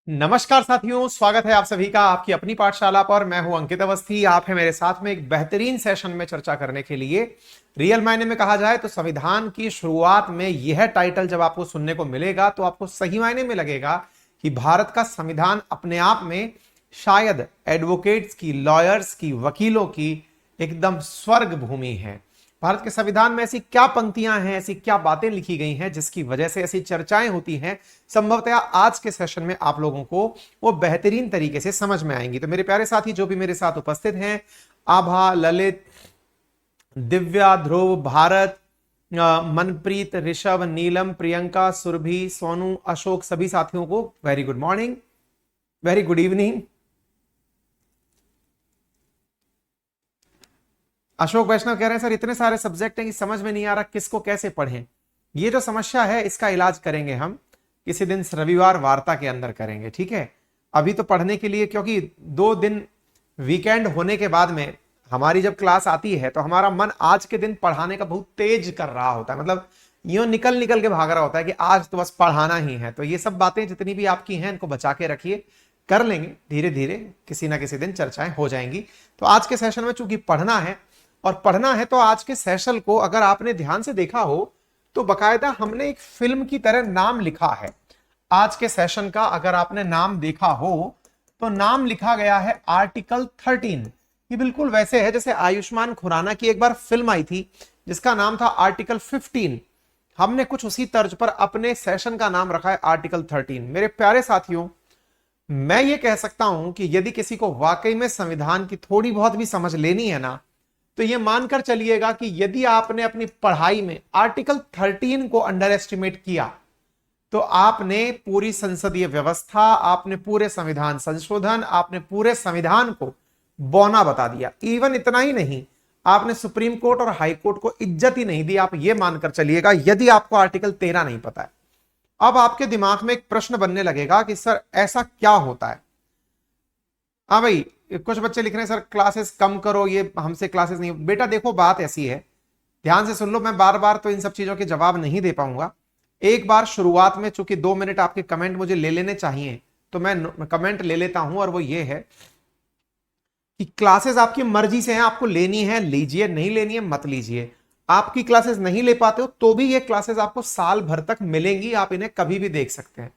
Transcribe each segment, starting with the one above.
नमस्कार साथियों, स्वागत है आप सभी का आपकी अपनी पाठशाला पर। मैं हूं अंकित अवस्थी। आप है मेरे साथ में एक बेहतरीन सेशन में चर्चा करने के लिए। रियल मायने में कहा जाए तो संविधान की शुरुआत में यह टाइटल जब आपको सुनने को मिलेगा तो आपको सही मायने में लगेगा कि भारत का संविधान अपने आप में शायद एडवोकेट्स की, लॉयर्स की, वकीलों की एकदम स्वर्ग भूमि है। भारत के संविधान में ऐसी क्या पंक्तियां हैं, ऐसी क्या बातें लिखी गई हैं जिसकी वजह से ऐसी चर्चाएं होती हैं, संभवतः आज के सेशन में आप लोगों को वो बेहतरीन तरीके से समझ में आएंगी। तो मेरे प्यारे साथी जो भी मेरे साथ उपस्थित हैं, आभा, ललित, दिव्या, ध्रुव, भारत, मनप्रीत, ऋषभ, नीलम, प्रियंका, सुरभि, सोनू, अशोक, सभी साथियों को very good morning, very good evening. Ashok Vaishnav कह रहे हैं सर इतने सारे सब्जेक्ट हैं कि समझ में नहीं आ रहा किसको कैसे पढ़ें। ये जो समस्या है इसका इलाज करेंगे हम किसी दिन, रविवार वार्ता के अंदर करेंगे, ठीक है। अभी तो पढ़ने के लिए, क्योंकि 2 दिन वीकेंड होने के बाद में हमारी जब क्लास आती है तो हमारा मन आज के दिन पढ़ाने का बहुत तेज कर रहा होता है, मतलब यूं निकल निकल के भाग रहा होता है कि आज तो बस पढ़ाना ही है। तो ये सब बातें जितनी भी आपकी हैं इनको बचा के रखिए, कर लेंगे धीरे धीरे, किसी ना किसी दिन चर्चाएं हो जाएंगी। तो आज के सेशन में चूंकि पढ़ना है और पढ़ना है तो आज के सेशन को अगर आपने ध्यान से देखा हो तो बकायदा हमने एक फिल्म की तरह नाम लिखा है। आज के सेशन का अगर आपने नाम देखा हो तो नाम लिखा गया है आर्टिकल 13। ये बिल्कुल वैसे है जैसे आयुष्मान खुराना की एक बार फिल्म आई थी जिसका नाम था आर्टिकल 15। हमने कुछ उसी तर्ज पर अपने सेशन का नाम रखा है आर्टिकल 13। मेरे प्यारे साथियों, मैं ये कह सकता हूं कि यदि किसी को वाकई में संविधान की थोड़ी बहुत भी समझ लेनी है ना, तो यह मानकर चलिएगा कि यदि आपने अपनी पढ़ाई में आर्टिकल 13 को अंडर एस्टिमेट किया तो आपने पूरी संसदीय व्यवस्था, आपने पूरे संविधान संशोधन, आपने पूरे संविधान को बौना बता दिया। इवन इतना ही नहीं, आपने सुप्रीम कोर्ट और हाई कोर्ट को इज्जत ही नहीं दी। आप यह मानकर चलिएगा यदि आपको आर्टिकल 13 नहीं पता है। अब आपके दिमाग में एक प्रश्न बनने लगेगा कि सर ऐसा क्या होता है। हाँ भाई, कुछ बच्चे लिख रहे हैं सर क्लासेस कम करो, ये हमसे क्लासेस नहीं। बेटा देखो, बात ऐसी है, ध्यान से सुन लो। मैं बार बार तो इन सब चीजों के जवाब नहीं दे पाऊंगा। एक बार शुरुआत में चूंकि 2 मिनट आपके कमेंट मुझे ले लेने चाहिए तो मैं कमेंट ले लेता हूं, और वो ये है कि क्लासेस आपकी मर्जी से हैं, आपको लेनी है लीजिए, नहीं लेनी है मत लीजिए। आपकी क्लासेस नहीं ले पाते हो तो भी ये क्लासेस आपको साल भर तक मिलेंगी, आप इन्हें कभी भी देख सकते हैं।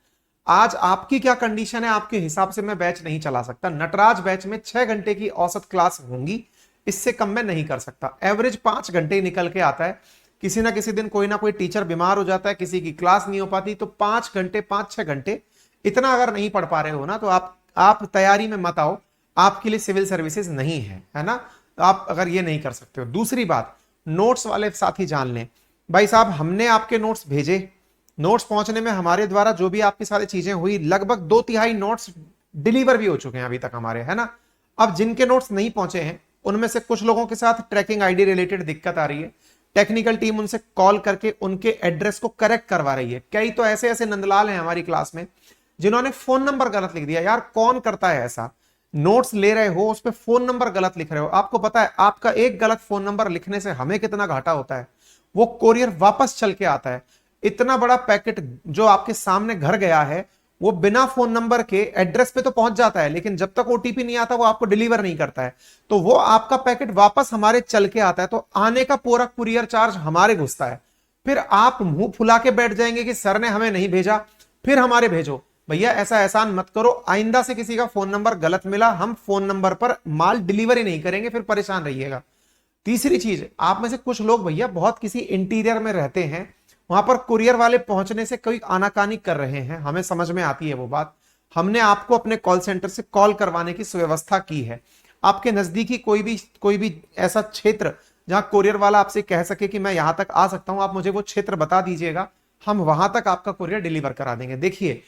आज आपकी क्या कंडीशन है, आपके हिसाब से मैं बैच नहीं चला सकता। नटराज बैच में 6 घंटे की औसत क्लास होंगी, इससे कम मैं नहीं कर सकता। एवरेज 5 घंटे निकल के आता है। किसी ना किसी दिन कोई ना कोई टीचर बीमार हो जाता है, किसी की क्लास नहीं हो पाती, तो 5 घंटे, 5-6 घंटे, इतना अगर नहीं पढ़ पा रहे हो ना तो आप तैयारी में मत आओ, आपके लिए सिविल सर्विसेज नहीं है ना। तो आप अगर ये नहीं कर सकते हो। दूसरी बात, नोट्स वाले साथी जान लें, भाई साहब हमने आपके नोट्स भेजे, नोट्स पहुंचने में हमारे द्वारा जो भी आपकी सारी चीजें हुई, लगभग 2/3 नोट्स डिलीवर भी हो चुके हैं अभी तक हमारे, है ना। अब जिनके नोट्स नहीं पहुंचे हैं उनमें से कुछ लोगों के साथ ट्रैकिंग आईडी रिलेटेड दिक्कत आ रही है। टेक्निकल टीम उनसे कॉल करके उनके एड्रेस को करेक्ट करवा रही है। कई तो ऐसे ऐसे नंदलाल हैं हमारी क्लास में जिन्होंने फोन नंबर गलत लिख दिया। यार कौन करता है ऐसा? नोट्स ले रहे हो, उस पर फोन नंबर गलत लिख रहे हो। आपको पता है आपका एक गलत फोन नंबर लिखने से हमें कितना घाटा होता है? वो कोरियर वापस चल के आता है। इतना बड़ा पैकेट जो आपके सामने घर गया है वो बिना फोन नंबर के एड्रेस पे तो पहुंच जाता है, लेकिन जब तक ओटीपी नहीं आता वो आपको डिलीवर नहीं करता है, तो वो आपका पैकेट वापस हमारे चल के आता है, तो आने का पूरा कुरियर चार्ज हमारे घुसता है। फिर आप मुंह फुला के बैठ जाएंगे कि सर ने हमें नहीं भेजा, फिर हमारे भेजो। भैया ऐसा एहसान मत करो, आइंदा से किसी का फोन नंबर गलत मिला, हम फोन नंबर पर माल डिलीवरी नहीं करेंगे, फिर परेशान रहिएगा। तीसरी चीज, आप में से कुछ लोग भैया बहुत किसी इंटीरियर में रहते हैं, वहां पर कुरियर वाले पहुंचने से कोई आनाकानी कर रहे हैं, हमें समझ में आती है वो बात। हमने आपको अपने कॉल सेंटर से कॉल करवाने की सुव्यवस्था की है। आपके नजदीकी कोई भी ऐसा क्षेत्र जहां कुरियर वाला आपसे कह सके कि मैं यहां तक आ सकता हूं, आप मुझे वो क्षेत्र बता दीजिएगा, हम वहां तक आपका कुरियर डिलीवर करा देंगे। देखिए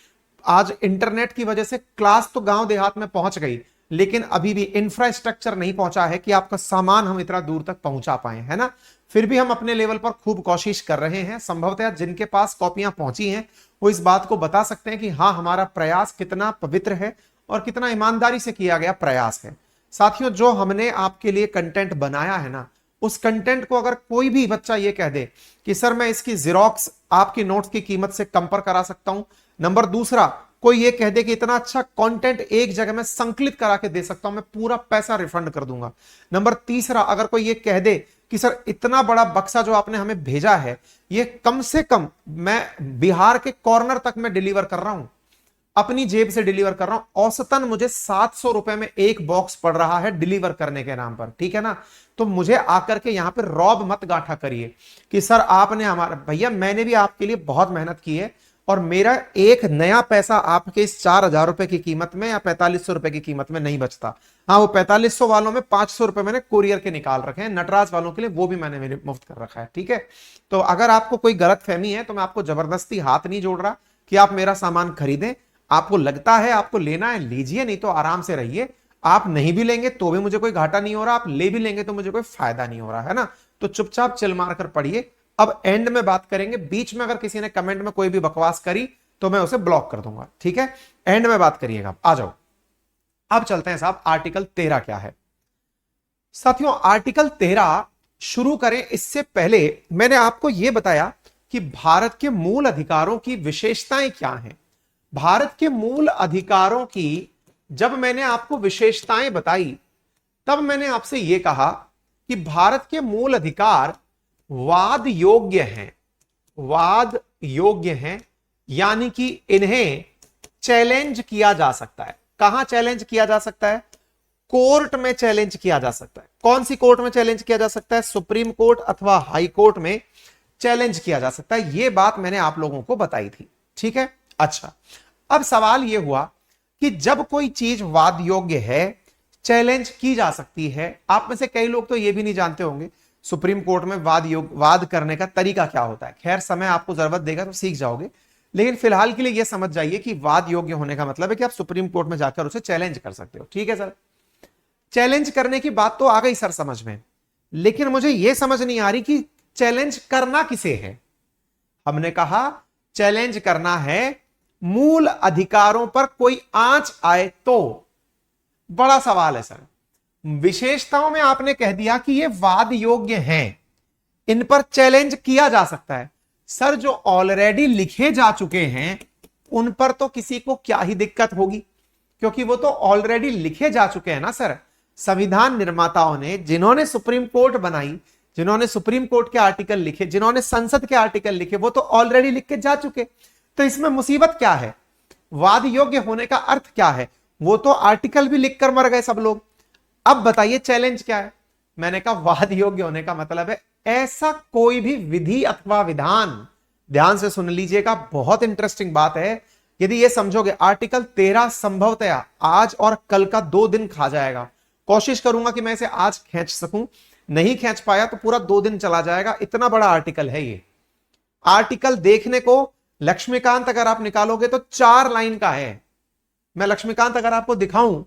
आज इंटरनेट की वजह से क्लास तो गांव देहात में पहुंच गई, लेकिन अभी भी इंफ्रास्ट्रक्चर नहीं पहुंचा है कि आपका सामान हम इतना दूर तक पहुंचा पाए, है ना। फिर भी हम अपने लेवल पर खूब कोशिश कर रहे हैं। संभवतः जिनके पास कॉपियां पहुंची हैं वो इस बात को बता सकते हैं कि हाँ, हमारा प्रयास कितना पवित्र है और कितना ईमानदारी से किया गया प्रयास है। साथियों, जो हमने आपके लिए कंटेंट बनाया है ना, उस कंटेंट को अगर कोई भी बच्चा ये कह दे कि सर मैं इसकी जिरोक्स आपकी नोट्स की कीमत से कम पर करा सकता हूं, नंबर दूसरा कोई ये कह दे कि इतना अच्छा कंटेंट एक जगह में संकलित करा के दे सकता हूं, मैं पूरा पैसा रिफंड कर दूंगा, नंबर तीसरा अगर कोई ये कह दे कि सर इतना बड़ा बक्सा जो आपने हमें भेजा है ये कम से कम मैं बिहार के कॉर्नर तक मैं डिलीवर कर रहा हूं, अपनी जेब से डिलीवर कर रहा हूं, औसतन मुझे 700 रुपए में एक बॉक्स पड़ रहा है डिलीवर करने के नाम पर, ठीक है ना। तो मुझे आकर के यहां पर रौब मत गांठा करिए कि सर आपने हमारा, भैया मैंने भी आपके लिए बहुत मेहनत की है और मेरा एक नया पैसा आपके इस 4,000 रुपए की कीमत में या 4500 रुपए की कीमत में नहीं बचता। हाँ, वो 4500 वालों में 500 रुपए मैंने कुरियर के निकाल रखे हैं, नटराज वालों के लिए वो भी मैंने मेरे मुफ्त कर रखा है, ठीक है। तो अगर आपको कोई गलत फहमी है तो मैं आपको जबरदस्ती हाथ नहीं जोड़ रहा कि आप मेरा सामान खरीदें। आपको लगता है आपको लेना है लीजिए, नहीं तो आराम से रहिए। आप नहीं भी लेंगे तो भी मुझे कोई घाटा नहीं हो रहा, आप ले भी लेंगे तो मुझे कोई फायदा नहीं हो रहा, है ना। तो चुपचाप चिल मार कर पढ़िए। अब एंड में बात करेंगे, बीच में अगर किसी ने कमेंट में कोई भी बकवास करी तो मैं उसे ब्लॉक कर दूंगा, ठीक है। एंड में बात करिएगा, आ जाओ। अब चलते हैं साहब, आर्टिकल 13 क्या है। साथियों, आर्टिकल 13 शुरू करें इससे पहले मैंने आपको यह बताया कि भारत के मूल अधिकारों की विशेषताएं क्या हैं। भारत के मूल अधिकारों की जब मैंने आपको विशेषताएं बताई तब मैंने आपसे यह कहा कि भारत के मूल अधिकार वाद योग्य हैं, वाद योग्य हैं, यानी कि इन्हें चैलेंज किया जा सकता है। कहां चैलेंज किया जा सकता है? कोर्ट में चैलेंज किया जा सकता है। कौन सी कोर्ट में चैलेंज किया जा सकता है? सुप्रीम कोर्ट अथवा हाई कोर्ट में चैलेंज किया जा सकता है। यह बात मैंने आप लोगों को बताई थी, ठीक है। अच्छा, अब सवाल यह हुआ कि जब कोई चीज वाद योग्य है, चैलेंज की जा सकती है, आप में से कई लोग तो यह भी नहीं जानते होंगे सुप्रीम कोर्ट में वाद करने का तरीका क्या होता है। खैर, समय आपको जरूरत देगा तो सीख जाओगे, लेकिन फिलहाल के लिए यह समझ जाइए कि वाद योग्य होने का मतलब है कि आप सुप्रीम कोर्ट में जाकर उसे चैलेंज कर सकते हो, ठीक है सर। चैलेंज करने की बात तो आ गई सर समझ में, लेकिन मुझे यह समझ नहीं आ रही कि चैलेंज करना किसे है। हमने कहा चैलेंज करना है मूल अधिकारों पर कोई आंच आए तो। बड़ा सवाल है सर। विशेषताओं में आपने कह दिया कि ये वाद योग्य हैं, इन पर चैलेंज किया जा सकता है। सर, जो ऑलरेडी लिखे जा चुके हैं उन पर तो किसी को क्या ही दिक्कत होगी, क्योंकि वो तो ऑलरेडी लिखे जा चुके हैं ना सर। संविधान निर्माताओं ने, जिन्होंने सुप्रीम कोर्ट बनाई, जिन्होंने सुप्रीम कोर्ट के आर्टिकल लिखे, जिन्होंने संसद के आर्टिकल लिखे, वो तो ऑलरेडी लिख के जा चुके। तो इसमें मुसीबत क्या है? वाद योग्य होने का अर्थ क्या है? वो तो आर्टिकल भी लिखकर मर गए सब लोग। अब बताइए चैलेंज क्या है? मैंने कहा वाद योग्य होने का मतलब है ऐसा कोई भी विधि अथवा विधान, ध्यान से सुन लीजिएगा, बहुत इंटरेस्टिंग बात है। यदि ये समझोगे, आर्टिकल 13 संभवतया आज और कल का 2 दिन खा जाएगा। कोशिश करूंगा कि मैं इसे आज खींच सकूं, नहीं खींच पाया तो पूरा 2 दिन चला जाएगा। इतना बड़ा आर्टिकल है ये। आर्टिकल देखने को लक्ष्मीकांत अगर आप निकालोगे तो 4 लाइन का है। मैं लक्ष्मीकांत अगर आपको दिखाऊं,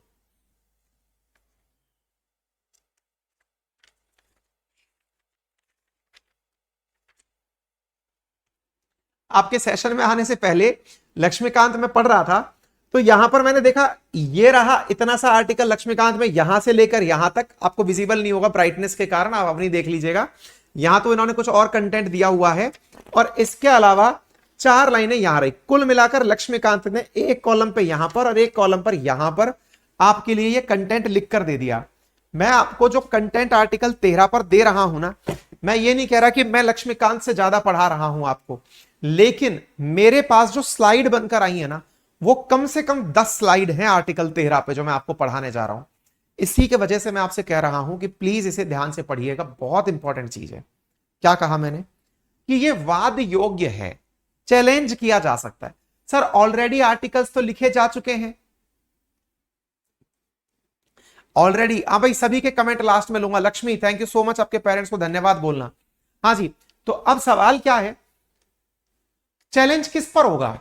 आपके सेशन में आने से पहले लक्ष्मीकांत में पढ़ रहा था तो यहां पर मैंने देखा ये रहा इतना सा आर्टिकल लक्ष्मीकांत में, यहां से लेकर यहां तक आपको विजिबल नहीं होगा ब्राइटनेस के कारण, आप अपनी देख लीजिएगा। यहां तो इन्होंने कुछ और कंटेंट दिया हुआ है और इसके अलावा 4 लाइनें यहां रही। कुल मिलाकर लक्ष्मीकांत ने एक कॉलम पे यहां पर और एक कॉलम पर यहां पर आपके लिए ये कंटेंट लिख कर दे दिया। मैं आपको जो कंटेंट आर्टिकल 13 पर दे रहा हूं ना, मैं ये नहीं कह रहा कि मैं लक्ष्मीकांत से ज्यादा पढ़ा रहा हूं आपको, लेकिन मेरे पास जो स्लाइड बनकर आई है ना, वो कम से कम 10 स्लाइड हैं आर्टिकल 13 पे जो मैं आपको पढ़ाने जा रहा हूं। इसी के वजह से मैं आपसे कह रहा हूं कि प्लीज इसे ध्यान से पढ़िएगा, बहुत इंपॉर्टेंट चीज है। क्या कहा मैंने कि ये वाद योग्य है, चैलेंज किया जा सकता है। सर ऑलरेडी आर्टिकल्स तो लिखे जा चुके हैं ऑलरेडी। हाँ भाई, सभी के कमेंट लास्ट में लूंगा। Lakshmi thank you so much, आपके पेरेंट्स को धन्यवाद बोलना। हाँ जी, तो अब सवाल क्या है, चैलेंज किस पर होगा?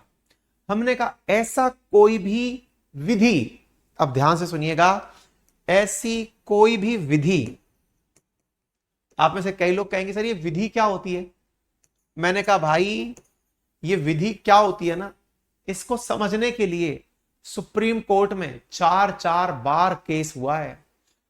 हमने कहा ऐसा कोई भी विधि, अब ध्यान से सुनिएगा, ऐसी कोई भी विधि। आप में से कई लोग कहेंगे सर ये विधि क्या होती है? मैंने कहा भाई ये विधि क्या होती है ना, इसको समझने के लिए सुप्रीम कोर्ट में 4 बार केस हुआ है।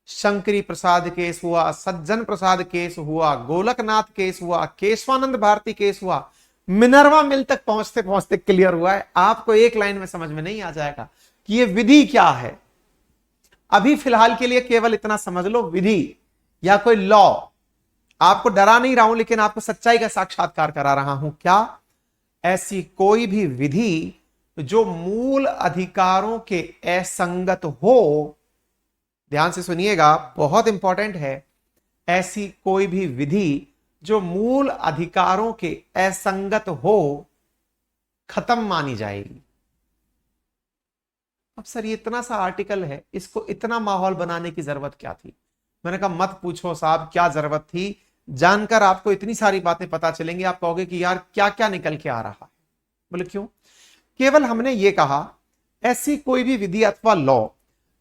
शंकरी प्रसाद केस हुआ, सज्जन प्रसाद केस हुआ, गोलकनाथ केस हुआ, केशवानंद भारती केस हुआ, मिनर्वा मिल तक पहुंचते पहुंचते क्लियर हुआ है। आपको एक लाइन में समझ में नहीं आ जाएगा कि ये विधि क्या है। अभी फिलहाल के लिए केवल इतना समझ लो, विधि या कोई लॉ। आपको डरा नहीं रहा हूं, लेकिन आपको सच्चाई का साक्षात्कार करा रहा हूं। क्या? ऐसी कोई भी विधि जो मूल अधिकारों के असंगत हो, ध्यान से सुनिएगा, बहुत इंपॉर्टेंट है, ऐसी कोई भी विधि जो मूल अधिकारों के असंगत हो, खत्म मानी जाएगी। अब सर ये इतना सा आर्टिकल है, इसको इतना माहौल बनाने की जरूरत क्या थी? मैंने कहा मत पूछो साहब, क्या जरूरत थी। जानकर आपको इतनी सारी बातें पता चलेंगी, आप कहोगे कि यार क्या क्या निकल के आ रहा है। बोले क्यों? केवल हमने ये कहा ऐसी कोई भी विधि अथवा लॉ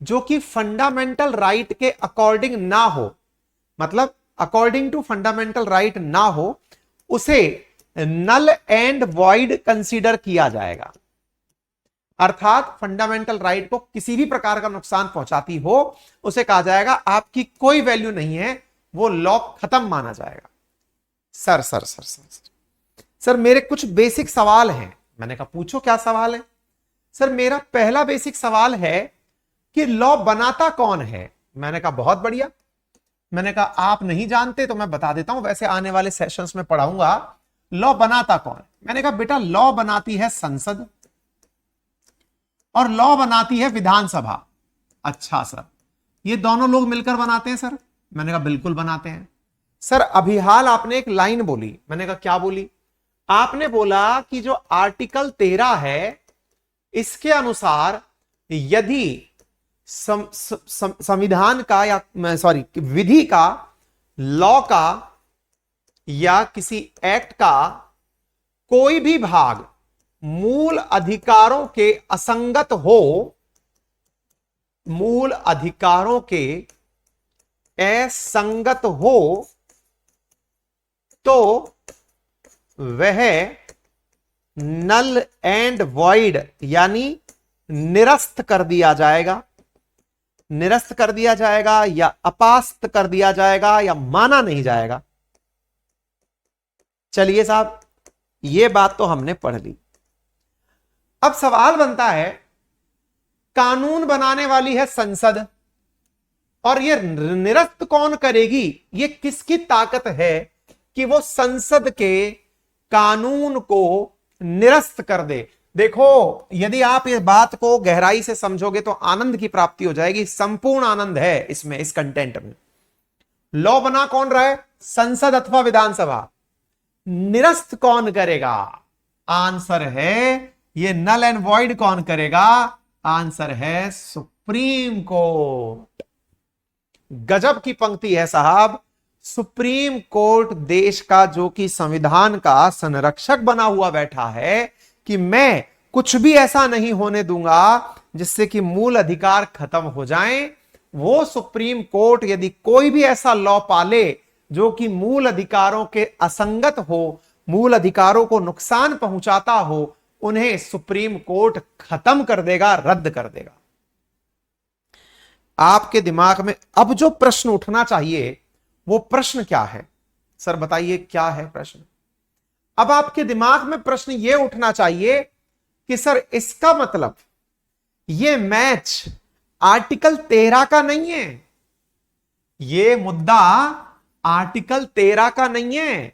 जो कि फंडामेंटल राइट के अकॉर्डिंग ना हो, मतलब अकॉर्डिंग टू फंडामेंटल राइट ना हो, उसे नल एंड वॉइड कंसीडर किया जाएगा। अर्थात फंडामेंटल राइट को किसी भी प्रकार का नुकसान पहुंचाती हो, उसे कहा जाएगा आपकी कोई वैल्यू नहीं है, वो लॉ खत्म माना जाएगा। Sir sir sir sir sir sir मेरे कुछ बेसिक सवाल हैं। मैंने कहा पूछो क्या सवाल है। सर मेरा पहला बेसिक सवाल है कि लॉ बनाता कौन है? मैंने कहा बहुत बढ़िया। मैंने कहा आप नहीं जानते तो मैं बता देता हूं, वैसे आने वाले सेशंस में पढ़ाऊंगा लॉ बनाता कौन है। मैंने कहा बेटा लॉ बनाती है संसद और लॉ बनाती है विधानसभा। अच्छा सर, ये दोनों लोग मिलकर बनाते हैं सर? मैंने कहा बिल्कुल बनाते हैं। सर अभी हाल आपने एक लाइन बोली, मैंने कहा क्या बोली? आपने बोला कि जो आर्टिकल 13 है इसके अनुसार यदि संविधान का या सॉरी विधि का, लॉ का या किसी एक्ट का कोई भी भाग मूल अधिकारों के असंगत हो, मूल अधिकारों के असंगत हो, तो वह नल एंड वॉइड यानी निरस्त कर दिया जाएगा, निरस्त कर दिया जाएगा या अपास्त कर दिया जाएगा या माना नहीं जाएगा। चलिए साहब, यह बात तो हमने पढ़ ली। अब सवाल बनता है, कानून बनाने वाली है संसद और यह निरस्त कौन करेगी? यह किसकी ताकत है कि वो संसद के कानून को निरस्त कर दे? देखो, यदि आप इस बात को गहराई से समझोगे तो आनंद की प्राप्ति हो जाएगी। संपूर्ण आनंद है इसमें, इस कंटेंट में। लॉ बना कौन रहा है? संसद अथवा विधानसभा। निरस्त कौन करेगा? आंसर है ये नल एंड वॉइड कौन करेगा? आंसर है सुप्रीम कोर्ट। गजब की पंक्ति है साहब। सुप्रीम कोर्ट देश का जो कि संविधान का संरक्षक बना हुआ बैठा है कि मैं कुछ भी ऐसा नहीं होने दूंगा जिससे कि मूल अधिकार खत्म हो जाएं। वो सुप्रीम कोर्ट यदि कोई भी ऐसा लॉ पाले जो कि मूल अधिकारों के असंगत हो, मूल अधिकारों को नुकसान पहुंचाता हो, उन्हें सुप्रीम कोर्ट खत्म कर देगा, रद्द कर देगा। आपके दिमाग में अब जो प्रश्न उठना चाहिए वो प्रश्न क्या है? सर बताइए क्या है प्रश्न? अब आपके दिमाग में प्रश्न यह उठना चाहिए कि सर इसका मतलब यह मैच आर्टिकल 13 का नहीं है, यह मुद्दा आर्टिकल 13 का नहीं है,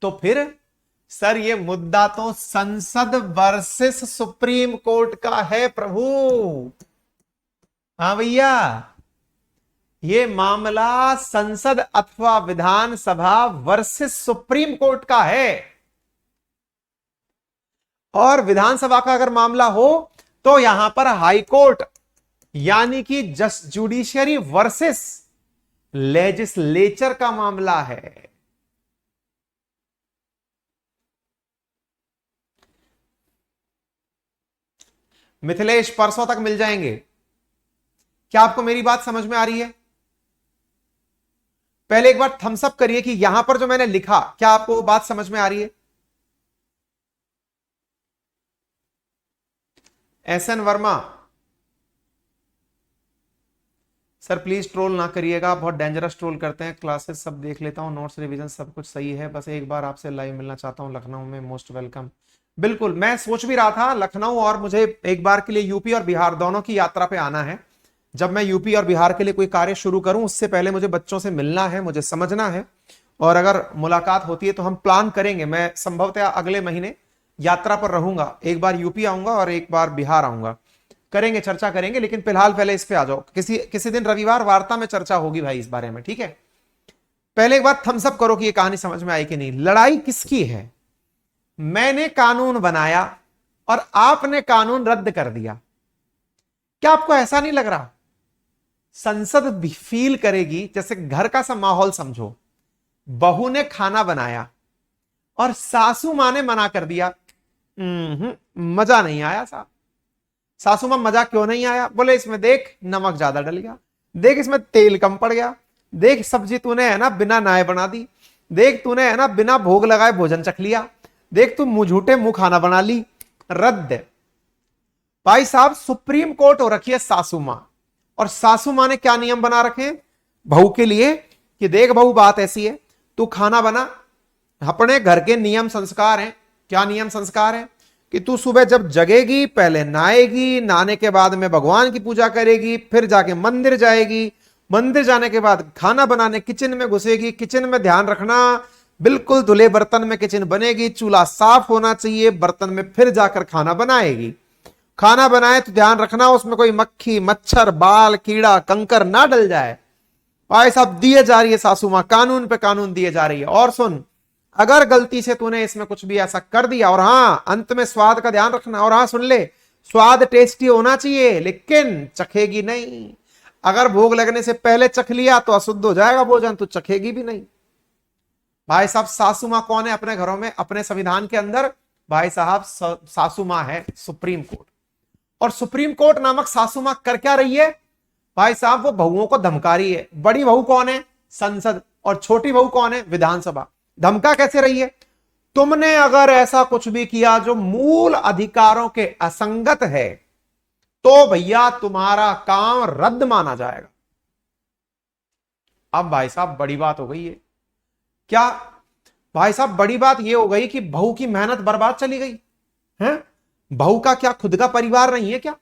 तो फिर सर ये मुद्दा तो संसद वर्सेस सुप्रीम कोर्ट का है प्रभु। हाँ भैया, ये मामला संसद अथवा विधानसभा वर्सेस सुप्रीम कोर्ट का है। और विधानसभा का अगर मामला हो तो यहां पर हाई कोर्ट यानी कि जस्ट जुडिशियरी वर्सेस लेजिस्लेचर का मामला है। मिथिलेश परसों तक मिल जाएंगे। क्या आपको मेरी बात समझ में आ रही है? पहले एक बार थम्स अप करिए कि यहां पर जो मैंने लिखा, क्या आपको बात समझ में आ रही है? S N Verma, sir please troll ना करिएगा, बहुत डेंजरस ट्रोल करते हैं। क्लासेस सब देख लेता हूँ, नोट्स रिवीजन सब कुछ सही है, बस एक बार आपसे लाइव मिलना चाहता हूँ लखनऊ में, मोस्ट वेलकम। बिल्कुल, मैं सोच भी रहा था लखनऊ और मुझे एक बार के लिए यूपी और बिहार दोनों की यात्रा पे आना है। जब मैं यूपी और बिहार के लिए कोई कार्य शुरू करूं उससे पहले मुझे बच्चों से मिलना है, मुझे समझना है, और अगर मुलाकात होती है तो हम प्लान करेंगे। मैं संभवतः अगले महीने यात्रा पर रहूंगा, एक बार यूपी आऊंगा और एक बार बिहार आऊंगा, करेंगे, चर्चा करेंगे। लेकिन फिलहाल पहले इस पे आ जाओ, किसी दिन रविवार वार्ता में चर्चा होगी भाई इस बारे में, ठीक है? पहले एक बार थम्स अप करो कि ये कहानी समझ में आई कि नहीं। लड़ाई किसकी है? मैंने कानून बनाया और आपने कानून रद्द कर दिया। क्या आपको ऐसा नहीं लग रहा संसद भी फील करेगी जैसे घर का सा माहौल समझो, बहू ने खाना बनाया और सासू मां ने मना कर दिया। मजा नहीं आया साहब। सासू मां मजा क्यों नहीं आया? बोले इसमें देख नमक ज्यादा डल गया, देख इसमें तेल कम पड़ गया, देख सब्जी तूने है ना बिना नाए बना दी, देख तूने है ना बिना भोग लगाए भोजन चख लिया, देख तू मुंह झूठे मुंह खाना बना ली। रद्द। भाई साहब सुप्रीम कोर्ट हो रखी है सासू मां, और सासू मां ने क्या नियम बना रखे हैं बहू के लिए कि देख बहू बात ऐसी है, तू खाना बना, अपने घर के नियम संस्कार हैं। क्या नियम संस्कार है? कि तू सुबह जब जगेगी पहले नहाएगी, नहाने के बाद में भगवान की पूजा करेगी, फिर जाके मंदिर जाएगी, मंदिर जाने के बाद खाना बनाने किचन में घुसेगी, किचन में ध्यान रखना बिल्कुल धुले बर्तन में किचन बनेगी, चूल्हा साफ होना चाहिए, बर्तन में फिर जाकर खाना बनाएगी। खाना बनाए तो ध्यान रखना उसमें कोई मक्खी मच्छर बाल कीड़ा कंकर ना डल जाए। भाई साहब दिए जा रही है सासू मां, कानून पे कानून दिए जा रही है। और सुन, अगर गलती से तूने इसमें कुछ भी ऐसा कर दिया, और हां अंत में स्वाद का ध्यान रखना, और हां सुन ले, स्वाद टेस्टी होना चाहिए लेकिन चखेगी नहीं। अगर भोग लगने से पहले चख लिया तो अशुद्ध हो जाएगा भोजन, तो चखेगी भी नहीं। भाई साहब सासू मां कौन है अपने घरों में, अपने संविधान के अंदर? भाई साहब सासू मां है सुप्रीम कोर्ट। और सुप्रीम कोर्ट नामक सासू मां कर क्या रही है? भाई साहब वो बहुओं को धमका रही है। बड़ी बहू कौन है? संसद। और छोटी बहू कौन है? विधानसभा। धमका कैसे रही है? तुमने अगर ऐसा कुछ भी किया जो मूल अधिकारों के असंगत है तो भैया तुम्हारा काम रद्द माना जाएगा। अब भाई साहब बड़ी बात हो गई है। क्या भाई साहब? बड़ी बात यह हो गई कि बहू की मेहनत बर्बाद चली गई है। बहू का क्या खुद का परिवार नहीं है क्या?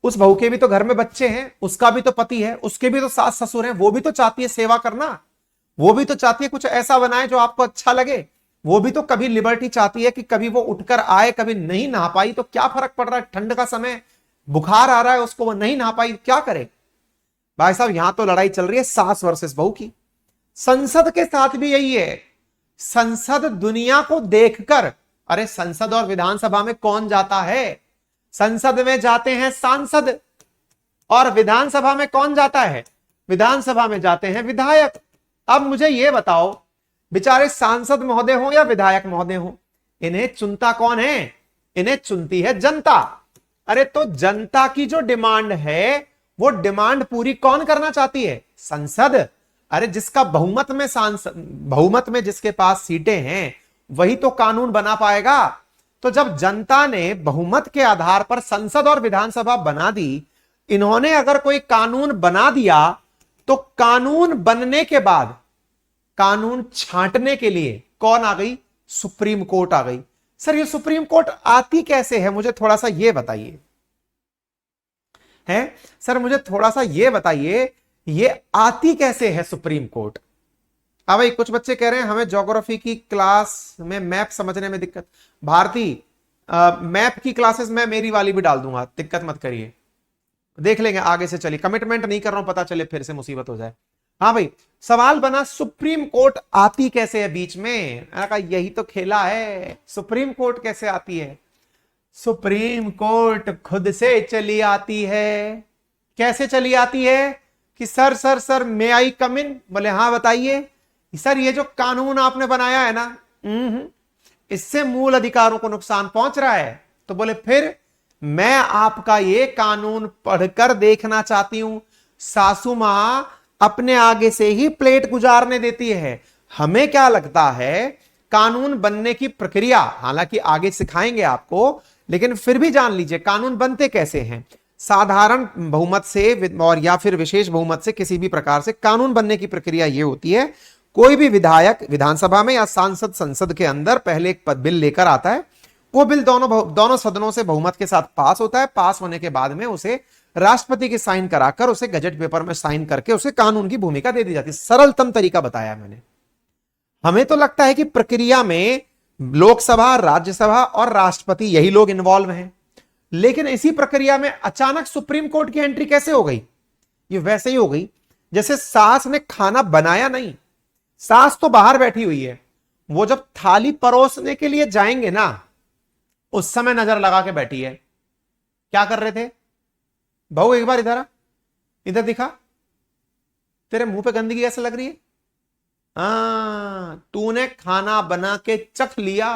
उस बहू के भी तो घर में बच्चे हैं, उसका भी तो पति है, उसके भी तो सास ससुर हैं, वो भी तो चाहती है सेवा करना, वो भी तो चाहती है कुछ ऐसा बनाए जो आपको अच्छा लगे। वो भी तो कभी लिबर्टी चाहती है कि कभी वो उठकर आए, कभी नहीं नहा पाई तो क्या फर्क पड़ रहा है? ठंड का समय, बुखार आ रहा है उसको, वो नहीं नहा पाई, क्या करे? भाई साहब यहां तो लड़ाई चल रही है सास वर्सेस बहू की। संसद के साथ भी यही है। संसद दुनिया को देखकर, अरे संसद और विधानसभा में कौन जाता है? संसद में जाते हैं सांसद, और विधानसभा में कौन जाता है? विधानसभा में जाते हैं विधायक। अब मुझे यह बताओ, बेचारे सांसद महोदय हो या विधायक महोदय हो, इन्हें चुनता कौन है? इन्हें चुनती है जनता। अरे तो जनता की जो डिमांड है वो डिमांड पूरी कौन करना चाहती है? संसद। अरे जिसका बहुमत में सांसद, बहुमत में जिसके पास सीटें हैं वही तो कानून बना पाएगा। तो जब जनता ने बहुमत के आधार पर संसद और विधानसभा बना दी, इन्होंने अगर कोई कानून बना दिया तो कानून बनने के बाद कानून छांटने के लिए कौन आ गई? सुप्रीम कोर्ट आ गई। सर ये सुप्रीम कोर्ट आती कैसे है, मुझे थोड़ा सा ये बताइए। है सर मुझे थोड़ा सा ये बताइए, ये आती कैसे है सुप्रीम कोर्ट? अब भाई कुछ बच्चे कह रहे हैं हमें ज्योग्राफी की क्लास में मैप समझने में दिक्कत। भारती, मैप की क्लासेस मैं मेरी वाली भी डाल दूंगा, दिक्कत मत करिए, देख लेंगे आगे से। चलिए, कमिटमेंट नहीं कर रहा हूं, पता चले फिर से मुसीबत हो जाए। हाँ भाई, सवाल बना सुप्रीम कोर्ट आती कैसे है बीच में। मैंने कहा यही तो खेला है, सुप्रीम कोर्ट कैसे आती है। सुप्रीम कोर्ट खुद से चली आती है। कैसे चली आती है कि सर सर सर मे आई कम इन। बोले हाँ बताइए। सर ये जो कानून आपने बनाया है ना, इससे मूल अधिकारों को नुकसान पहुंच रहा है। तो बोले फिर मैं आपका ये कानून पढ़कर देखना चाहती हूं। सासू मां अपने आगे से ही प्लेट गुजारने देती है। हमें क्या लगता है, कानून बनने की प्रक्रिया हालांकि आगे सिखाएंगे आपको, लेकिन फिर भी जान लीजिए कानून बनते कैसे हैं। साधारण बहुमत से और या फिर विशेष बहुमत से किसी भी प्रकार से कानून बनने की प्रक्रिया यह होती है, कोई भी विधायक विधानसभा में या सांसद संसद के अंदर पहले एक बिल लेकर आता है। वो बिल दोनों सदनों से बहुमत के साथ पास होता है। पास होने के बाद में उसे राष्ट्रपति के साइन कराकर उसे गजट पेपर में साइन करके उसे कानून की भूमिका दे दी जाती है। सरलतम तरीका बताया मैंने। हमें तो लगता है कि प्रक्रिया में लोकसभा, राज्यसभा और राष्ट्रपति यही लोग इन्वॉल्व हैं, लेकिन इसी प्रक्रिया में अचानक सुप्रीम कोर्ट की एंट्री कैसे हो गई। ये वैसे ही हो गई जैसे सास ने खाना बनाया नहीं, सास तो बाहर बैठी हुई है, वो जब थाली परोसने के लिए जाएंगे ना, उस समय नजर लगा के बैठी है। क्या कर रहे थे बहू, एक बार इधर आ, इधर दिखा, तेरे मुंह पे गंदगी ऐसे लग रही है। तूने खाना बना के चख लिया,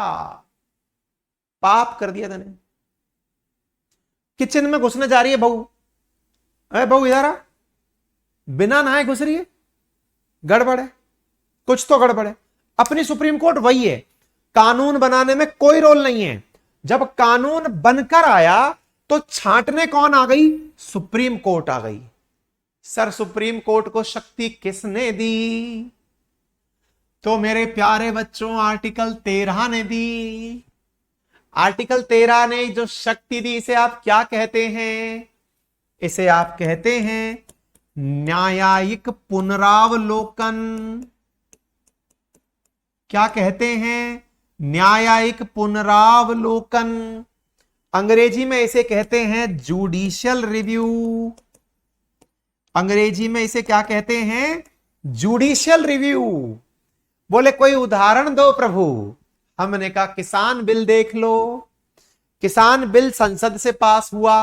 पाप कर दिया तूने। किचन में घुसने जा रही है बहू, अरे बहू इधर आ, बिना नहाए घुस रही है, गड़बड़ है, कुछ तो गड़बड़ है। अपनी सुप्रीम कोर्ट वही है, कानून बनाने में कोई रोल नहीं है। जब कानून बनकर आया तो छांटने कौन आ गई, सुप्रीम कोर्ट आ गई। सर सुप्रीम कोर्ट को शक्ति किसने दी, तो मेरे प्यारे बच्चों आर्टिकल 13 ने दी। आर्टिकल 13 ने जो शक्ति दी, इसे आप क्या कहते हैं, इसे आप कहते हैं न्यायिक पुनरावलोकन। क्या कहते हैं, न्यायिक पुनरावलोकन। अंग्रेजी में इसे कहते हैं जुडिशियल रिव्यू। अंग्रेजी में इसे क्या कहते हैं, जुडिशियल रिव्यू। बोले कोई उदाहरण दो प्रभु। हमने कहा किसान बिल देख लो। किसान बिल संसद से पास हुआ,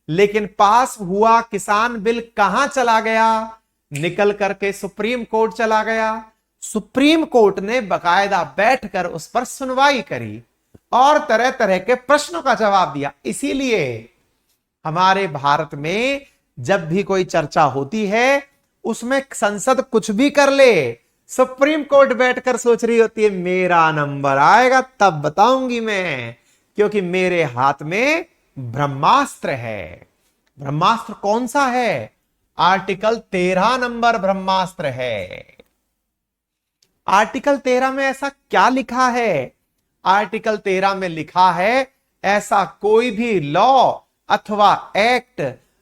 लेकिन पास हुआ किसान बिल कहां चला गया, निकल करके सुप्रीम कोर्ट चला गया। सुप्रीम कोर्ट ने बकायदा बैठकर उस पर सुनवाई करी और तरह तरह के प्रश्नों का जवाब दिया। इसीलिए हमारे भारत में जब भी कोई चर्चा होती है, उसमें संसद कुछ भी कर ले, सुप्रीम कोर्ट बैठकर सोच रही होती है मेरा नंबर आएगा तब बताऊंगी मैं, क्योंकि मेरे हाथ में ब्रह्मास्त्र है। ब्रह्मास्त्र कौन सा है, आर्टिकल 13 नंबर ब्रह्मास्त्र है। आर्टिकल 13 में ऐसा क्या लिखा है, आर्टिकल 13 में लिखा है ऐसा कोई भी लॉ अथवा एक्ट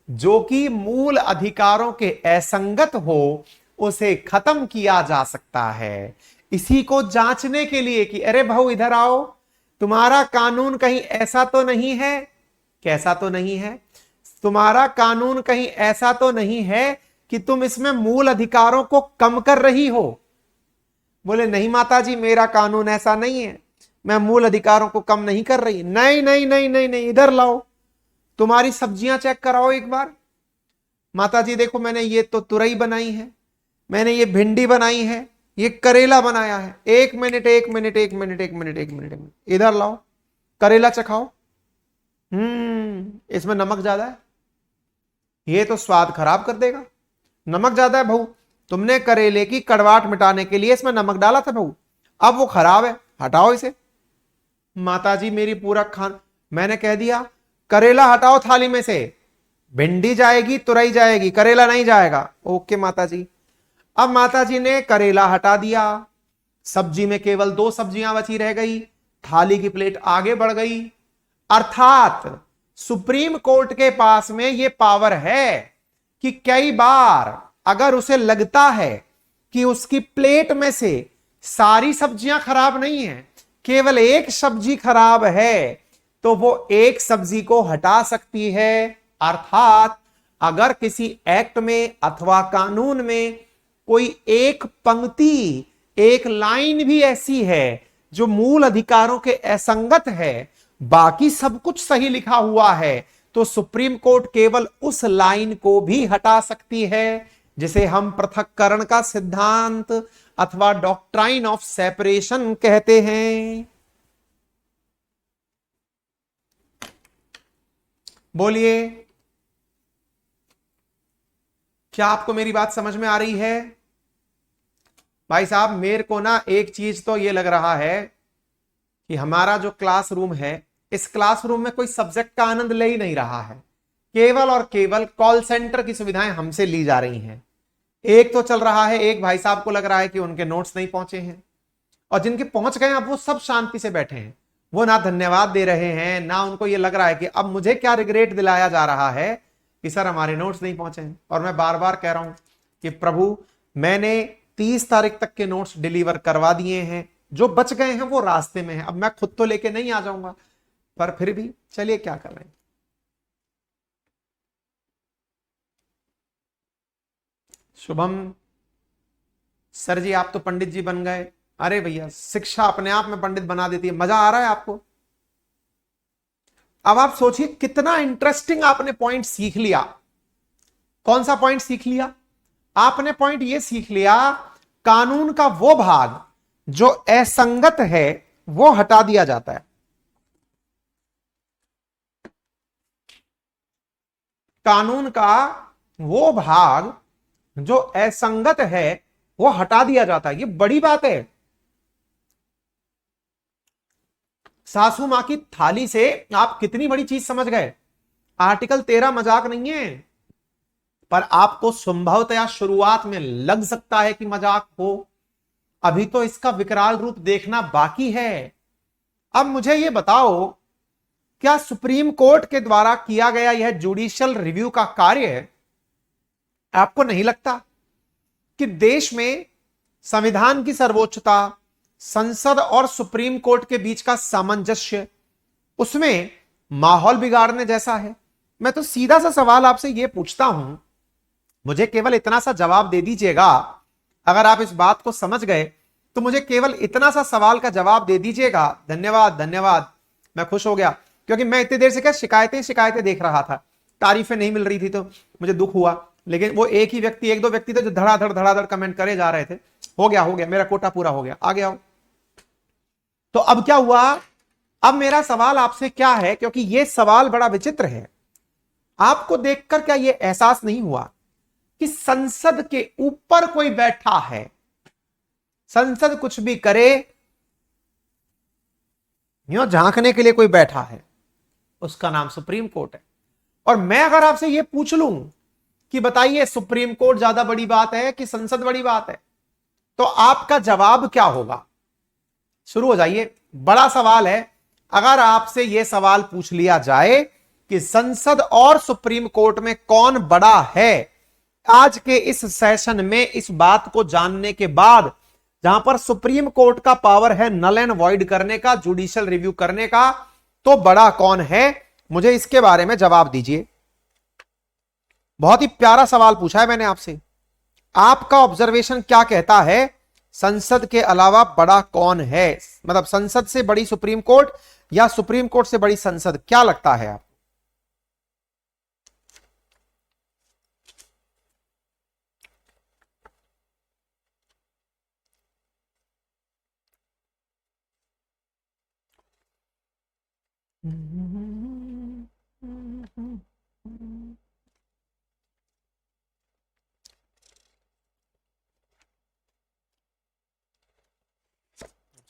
जो कि मूल अधिकारों के असंगत हो, उसे खत्म किया जा सकता है। इसी को जांचने के लिए कि अरे भाऊ इधर आओ, तुम्हारा कानून कहीं ऐसा तो नहीं है, कैसा तो नहीं है, तुम्हारा कानून कहीं ऐसा तो नहीं है कि तुम इसमें मूल अधिकारों को कम कर रही हो। बोले नहीं माताजी, मेरा कानून ऐसा नहीं है, मैं मूल अधिकारों को कम नहीं कर रही। नहीं नहीं नहीं नहीं नहीं, इधर लाओ, तुम्हारी सब्जियां चेक कराओ एक बार। माताजी देखो, मैंने ये तो तुरई बनाई है, मैंने ये भिंडी बनाई है, ये करेला बनाया है। एक मिनट एक मिनट एक मिनट एक मिनट एक मिनट, इधर लाओ, करेला चखाओ। इसमें नमक ज्यादा है, ये तो स्वाद खराब कर देगा। नमक ज्यादा है भाऊ, तुमने करेले की कड़वाहट मिटाने के लिए इसमें नमक डाला था भाऊ, अब वो खराब है, हटाओ इसे। माताजी मेरी पूरा खान, मैंने कह दिया करेला हटाओ थाली में से, भिंडी जाएगी, तुरई जाएगी, करेला नहीं जाएगा। ओके माताजी। अब माताजी ने करेला हटा दिया, सब्जी में केवल 2 सब्जियां बची रह गई, थाली की प्लेट आगे बढ़ गई। अर्थात सुप्रीम कोर्ट के पास में यह पावर है कि कई बार अगर उसे लगता है कि उसकी प्लेट में से सारी सब्जियां खराब नहीं है, केवल एक सब्जी खराब है, तो वो एक सब्जी को हटा सकती है। अर्थात अगर किसी एक्ट में अथवा कानून में कोई एक पंक्ति, एक लाइन भी ऐसी है जो मूल अधिकारों के असंगत है, बाकी सब कुछ सही लिखा हुआ है, तो सुप्रीम कोर्ट केवल उस लाइन को भी हटा सकती है, जिसे हम पृथक्करण का सिद्धांत अथवा डॉक्ट्राइन ऑफ सेपरेशन कहते हैं। बोलिए, क्या आपको मेरी बात समझ में आ रही है? भाई साहब, मेरे को ना एक चीज तो ये लग रहा है कि हमारा जो क्लासरूम है, इस क्लासरूम में कोई सब्जेक्ट का आनंद ले ही नहीं रहा है, केवल और केवल कॉल सेंटर की सुविधाएं हमसे ली जा रही हैं। एक तो चल रहा है, एक भाई साहब को लग रहा है कि उनके नोट्स नहीं पहुंचे हैं, और जिनके पहुंच गए अब वो सब शांति से बैठे हैं, वो ना धन्यवाद दे रहे हैं, ना उनको ये लग रहा है कि अब मुझे क्या रिग्रेट दिलाया जा रहा है कि सर हमारे नोट्स नहीं पहुंचे हैं। और मैं बार बार कह रहा हूं कि प्रभु, मैंने 30 तारीख तक के नोट्स डिलीवर करवा दिए हैं, जो बच गए हैं वो रास्ते में हैं। अब मैं खुद तो लेके नहीं आ जाऊंगा, पर फिर भी चलिए क्या कर रहे हैं। शुभम सर जी, आप तो पंडित जी बन गए। अरे भैया, शिक्षा अपने आप में पंडित बना देती है। मजा आ रहा है आपको? अब आप सोचिए कितना इंटरेस्टिंग आपने पॉइंट सीख लिया। कौन सा पॉइंट सीख लिया आपने? पॉइंट ये सीख लिया, कानून का वो भाग जो असंगत है वो हटा दिया जाता है। कानून का वो भाग जो असंगत है वो हटा दिया जाता है। ये बड़ी बात है। सासू मां की थाली से आप कितनी बड़ी चीज समझ गए। आर्टिकल 13 मजाक नहीं है, पर आपको संभवतया शुरुआत में लग सकता है कि मजाक हो। अभी तो इसका विकराल रूप देखना बाकी है। अब मुझे यह बताओ, क्या सुप्रीम कोर्ट के द्वारा किया गया यह जुडिशियल रिव्यू का कार्य, आपको नहीं लगता कि देश में संविधान की सर्वोच्चता, संसद और सुप्रीम कोर्ट के बीच का सामंजस्य, उसमें माहौल बिगाड़ने जैसा है? मैं तो सीधा सा सवाल आपसे यह पूछता हूं, मुझे केवल इतना सा जवाब दे दीजिएगा। अगर आप इस बात को समझ गए तो मुझे केवल इतना सा सवाल का जवाब दे दीजिएगा। धन्यवाद धन्यवाद, मैं खुश हो गया, क्योंकि मैं इतनी देर से क्या शिकायतें देख रहा था, तारीफें नहीं मिल रही थी तो मुझे दुख हुआ। लेकिन वो एक दो व्यक्ति थे जो धड़ाधड़ कमेंट करे जा रहे थे। हो गया, मेरा कोटा पूरा हो गया। आगे आओ। तो अब क्या हुआ? अब मेरा सवाल आपसे क्या है, क्योंकि यह सवाल बड़ा विचित्र है। आपको देखकर क्या यह एहसास नहीं हुआ कि संसद के ऊपर कोई बैठा है? संसद कुछ भी करे, यूं झांकने के लिए कोई बैठा है, उसका नाम सुप्रीम कोर्ट है। और मैं अगर आपसे यह पूछ लूं कि बताइए, सुप्रीम कोर्ट ज्यादा बड़ी बात है कि संसद बड़ी बात है, तो आपका जवाब क्या होगा? शुरू हो जाइए। बड़ा सवाल है। अगर आपसे यह सवाल पूछ लिया जाए कि संसद और सुप्रीम कोर्ट में कौन बड़ा है, आज के इस सेशन में इस बात को जानने के बाद, जहां पर सुप्रीम कोर्ट का पावर है नल एंड वॉइड करने का, जुडिशियल रिव्यू करने का, तो बड़ा कौन है? मुझे इसके बारे में जवाब दीजिए। बहुत ही प्यारा सवाल पूछा है मैंने आपसे। आपका ऑब्जर्वेशन क्या कहता है? संसद के अलावा बड़ा कौन है? मतलब संसद से बड़ी सुप्रीम कोर्ट या सुप्रीम कोर्ट से बड़ी संसद, क्या लगता है आपको?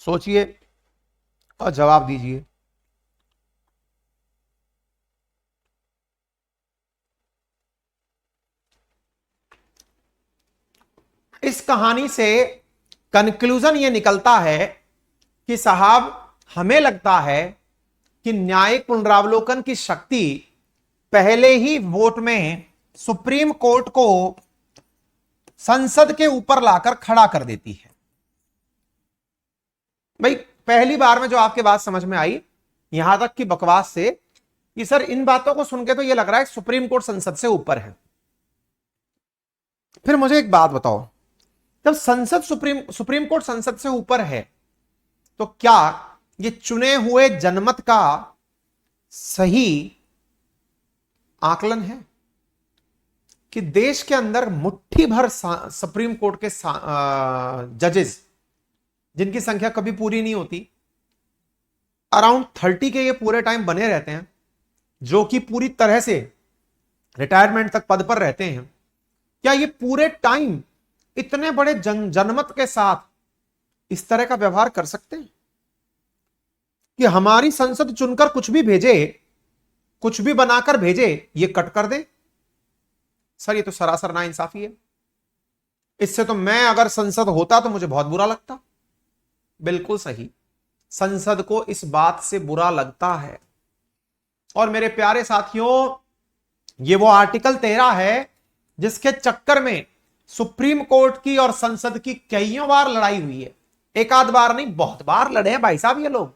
सोचिए और जवाब दीजिए। इस कहानी से कंक्लूजन यह निकलता है कि साहब, हमें लगता है कि न्यायिक पुनरावलोकन की शक्ति पहले ही वोट में सुप्रीम कोर्ट को संसद के ऊपर लाकर खड़ा कर देती है। भाई पहली बार में जो आपके बात समझ में आई यहां तक की बकवास से कि सर इन बातों को सुन के तो ये लग रहा है सुप्रीम कोर्ट संसद से ऊपर है। फिर मुझे एक बात बताओ, जब संसद सुप्रीम कोर्ट संसद से ऊपर है तो क्या ये चुने हुए जनमत का सही आकलन है कि देश के अंदर मुट्ठी भर सुप्रीम कोर्ट के जजेस जिनकी संख्या कभी पूरी नहीं होती, अराउंड 30 के ये पूरे टाइम बने रहते हैं, जो कि पूरी तरह से रिटायरमेंट तक पद पर रहते हैं, क्या ये पूरे टाइम इतने बड़े जनमत के साथ इस तरह का व्यवहार कर सकते हैं कि हमारी संसद चुनकर कुछ भी भेजे, कुछ भी बनाकर भेजे, ये कट कर दे? सर ये तो सरासर नाइंसाफी है। इससे तो मैं अगर संसद होता तो मुझे बहुत बुरा लगता। बिल्कुल सही, संसद को इस बात से बुरा लगता है। और मेरे प्यारे साथियों, ये वो आर्टिकल 13 है जिसके चक्कर में सुप्रीम कोर्ट की और संसद की कईयों बार लड़ाई हुई है। एक आध बार नहीं, बहुत बार लड़े हैं भाई साहब ये लोग।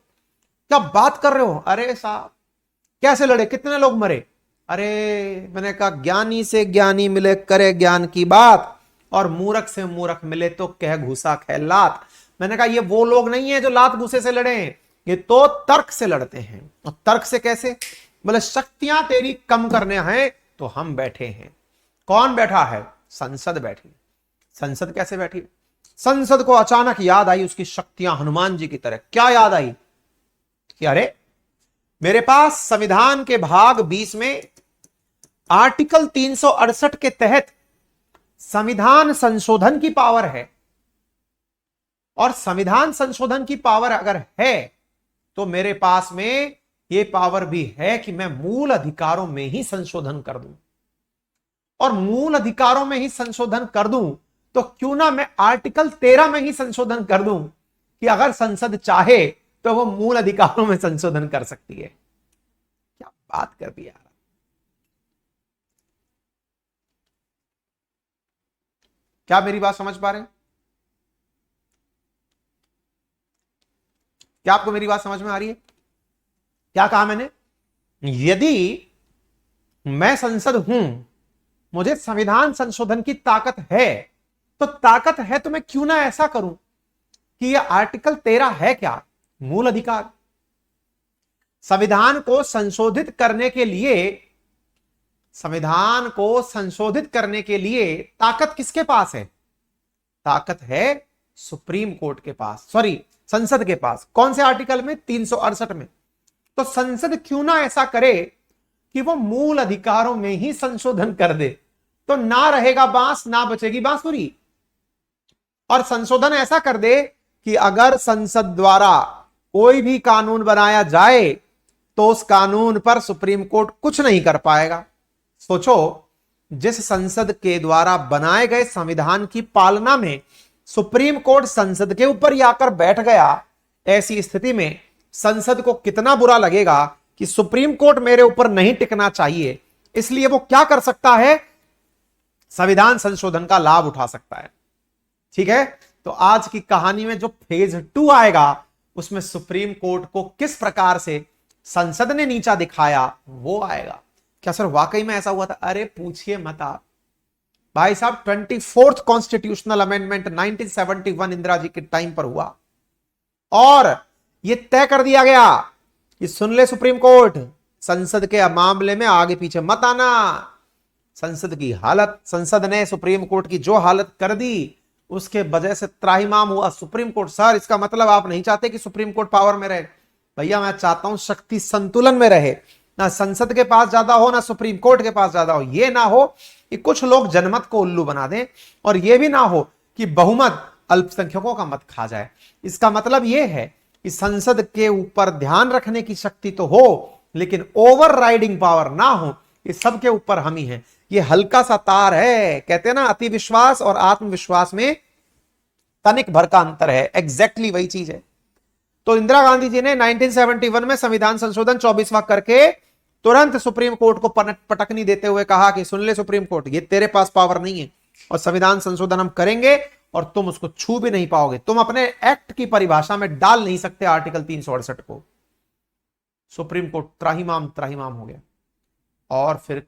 क्या बात कर रहे हो? अरे साहब कैसे लड़े, कितने लोग मरे? अरे मैंने कहा ज्ञानी से ज्ञानी मिले करे ज्ञान की बात, और मूर्ख से मूर्ख मिले तो कह घुसा खे लात। मैंने कहा ये वो लोग नहीं है जो लात घुसे से लड़े हैं, ये तो तर्क से लड़ते हैं। और तर्क से कैसे? बोले शक्तियां तेरी कम करने हैं तो हम बैठे हैं। कौन बैठा है? संसद बैठी। संसद कैसे बैठी? संसद को अचानक याद आई उसकी शक्तियां हनुमान जी की तरह। क्या याद आई कि अरे मेरे पास संविधान के भाग 20 में आर्टिकल 368 के तहत संविधान संशोधन की पावर है, और संविधान संशोधन की पावर अगर है तो मेरे पास में यह पावर भी है कि मैं मूल अधिकारों में ही संशोधन कर दूं। और मूल अधिकारों में ही संशोधन कर दूं तो क्यों ना मैं आर्टिकल 13 में ही संशोधन कर दूं कि अगर संसद चाहे तो वो मूल अधिकारों में संशोधन कर सकती है। क्या बात कर दी यार। क्या मेरी बात समझ पा रहे हैं? क्या आपको मेरी बात समझ में आ रही है? क्या कहा मैंने? यदि मैं संसद हूं, मुझे संविधान संशोधन की ताकत है, तो ताकत है तो मैं क्यों ना ऐसा करूं कि यह आर्टिकल 13 है क्या? मूल अधिकार। संविधान को संशोधित करने के लिए, संविधान को संशोधित करने के लिए ताकत किसके पास है? ताकत है सुप्रीम कोर्ट के पास, सॉरी संसद के पास। कौन से आर्टिकल में? 368 में। तो संसद क्यों ना ऐसा करे कि वो मूल अधिकारों में ही संशोधन कर दे, तो ना रहेगा बांस ना बचेगी बांसुरी। और संशोधन ऐसा कर दे कि अगर संसद द्वारा कोई भी कानून बनाया जाए तो उस कानून पर सुप्रीम कोर्ट कुछ नहीं कर पाएगा। सोचो, जिस संसद के द्वारा बनाए गए संविधान की पालना में सुप्रीम कोर्ट संसद के ऊपर ही आकर बैठ गया, ऐसी स्थिति में संसद को कितना बुरा लगेगा कि सुप्रीम कोर्ट मेरे ऊपर नहीं टिकना चाहिए, इसलिए वो क्या कर सकता है? संविधान संशोधन का लाभ उठा सकता है। ठीक है, तो आज की कहानी में जो फेज 2 आएगा उसमें सुप्रीम कोर्ट को किस प्रकार से संसद ने नीचा दिखाया वो आएगा। क्या सर वाकई में ऐसा हुआ था? अरे पूछिए मत आप भाई साहब। 24th constitutional amendment 1971 Indira ji के टाइम पर हुआ, और यह तय कर दिया गया कि सुन ले सुप्रीम कोर्ट, संसद के मामले में आगे पीछे मत आना। संसद की हालत, संसद ने सुप्रीम कोर्ट की जो हालत कर दी उसके वजह से त्राहिमाम हुआ सुप्रीम कोर्ट। सर इसका मतलब आप नहीं चाहते कि सुप्रीम कोर्ट पावर में रहे? भैया मैं चाहता हूं शक्ति संतुलन में रहे, ना संसद के पास ज्यादा हो ना सुप्रीम कोर्ट के पास ज्यादा हो। यह ना हो कि कुछ लोग जनमत को उल्लू बना दें, और यह भी ना हो कि बहुमत अल्पसंख्यकों का मत खा जाए। इसका मतलब यह है कि संसद के ऊपर ध्यान रखने की शक्ति तो हो, लेकिन ओवरराइडिंग पावर ना हो। इस सब के ऊपर हम ही हैं। ये हल्का सा तार है, कहते हैं ना अति विश्वास और आत्मविश्वास में तनिक भर का अंतर है। एग्जैक्टली वही चीज है। तो इंदिरा गांधी जी ने 1971 में संविधान संशोधन 24वां करके तुरंत सुप्रीम कोर्ट को पटकनी देते हुए कहा कि सुन ले सुप्रीम कोर्ट, ये तेरे पास पावर नहीं है, और संविधान संशोधन हम करेंगे और तुम उसको छू भी नहीं पाओगे। तुम अपने एक्ट की परिभाषा में डाल नहीं सकते आर्टिकल 368 को। सुप्रीम कोर्ट त्राहिमाम त्राहिमाम हो गया। और फिर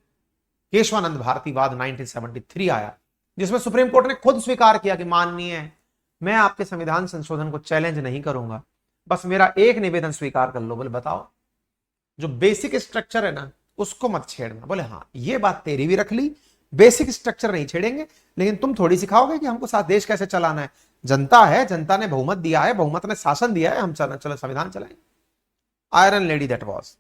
केशवानंद भारतीवाद 1973 आया, जिसमें सुप्रीम कोर्ट ने खुद स्वीकार किया कि माननीय, मैं आपके संविधान संशोधन को चैलेंज नहीं करूंगा, बस मेरा एक निवेदन स्वीकार कर लो। बोले बताओ, जो बेसिक स्ट्रक्चर है ना उसको मत छेड़ना। बोले हाँ, ये बात तेरी भी रख ली, बेसिक स्ट्रक्चर नहीं छेड़ेंगे, लेकिन तुम थोड़ी सिखाओगे कि हमको साथ देश कैसे चलाना है। जनता है, जनता ने बहुमत दिया है, बहुमत ने शासन दिया है, हम चलो संविधान चलाएंगे। Iron lady that was.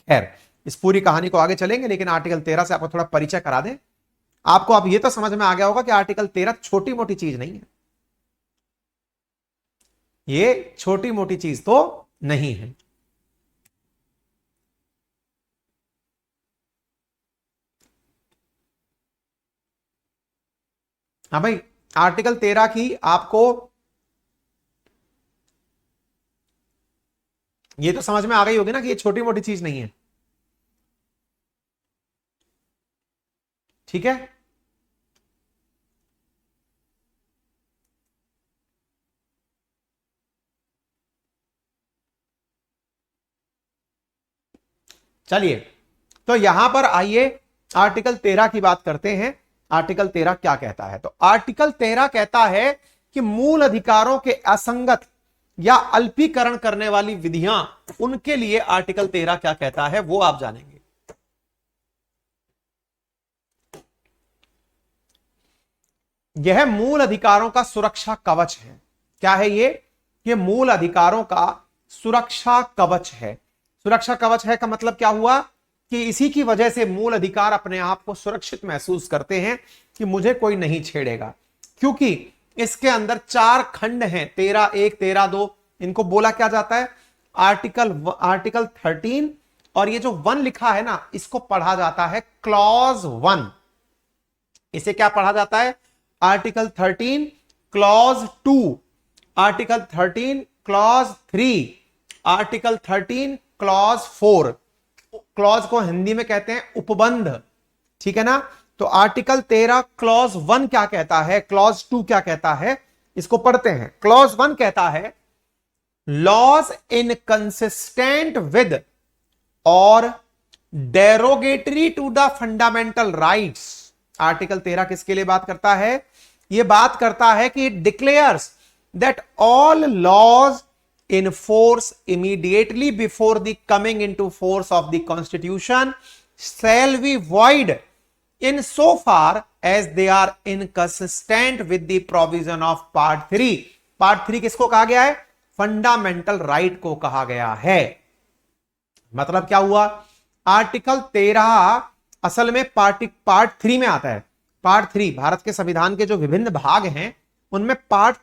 खैर, इस पूरी कहानी को आगे चलेंगे, लेकिन आर्टिकल 13 से आपको थोड़ा परिचय करा दें। आपको अब ये तो समझ में आ गया होगा कि आर्टिकल 13 छोटी मोटी चीज नहीं है। ये छोटी मोटी चीज तो नहीं है। हाँ भाई, आर्टिकल 13 की आपको ये तो समझ में आ गई होगी ना कि ये छोटी मोटी चीज नहीं है। ठीक है, चलिए तो यहां पर आइए आर्टिकल 13 की बात करते हैं। आर्टिकल 13 क्या कहता है? तो आर्टिकल 13 कहता है कि मूल अधिकारों के असंगत या अल्पीकरण करने वाली विधियां, उनके लिए आर्टिकल 13 क्या कहता है वो आप जानेंगे। यह मूल अधिकारों का सुरक्षा कवच है। क्या है ये मूल अधिकारों का सुरक्षा कवच है। सुरक्षा कवच है का मतलब क्या हुआ कि इसी की वजह से मूल अधिकार अपने आप को सुरक्षित महसूस करते हैं कि मुझे कोई नहीं छेड़ेगा, क्योंकि इसके अंदर 4 खंड हैं, 13(1), 13(2). इनको बोला क्या जाता है? आर्टिकल 13। और ये जो 1 लिखा है ना, इसको पढ़ा जाता है क्लॉज 1। इसे क्या पढ़ा जाता है? Article 13 clause 2, article 13 clause 3, article 13 clause 4। Clause को हिंदी में कहते हैं उपबंध। ठीक है ना? तो आर्टिकल 13 क्लॉज 1 क्या कहता है, क्लॉज 2 क्या कहता है, इसको पढ़ते हैं। क्लॉज 1 कहता है लॉज इनकंसिस्टेंट विद और derogatory to the fundamental rights. Article 13 किसके लिए बात करता है? यह बात करता है कि it declares that all laws in force immediately before the coming into force of the constitution shall be void in so far as they are inconsistent with the provision of part 3। Part 3 किसको कहा गया है? Fundamental right को कहा गया है। मतलब क्या हुआ? आर्टिकल 13 असल में पार्ट 3 में आता है। पार्ट 3 भारत के संविधान के जो विभिन्न भाग हैं उनमें पार्ट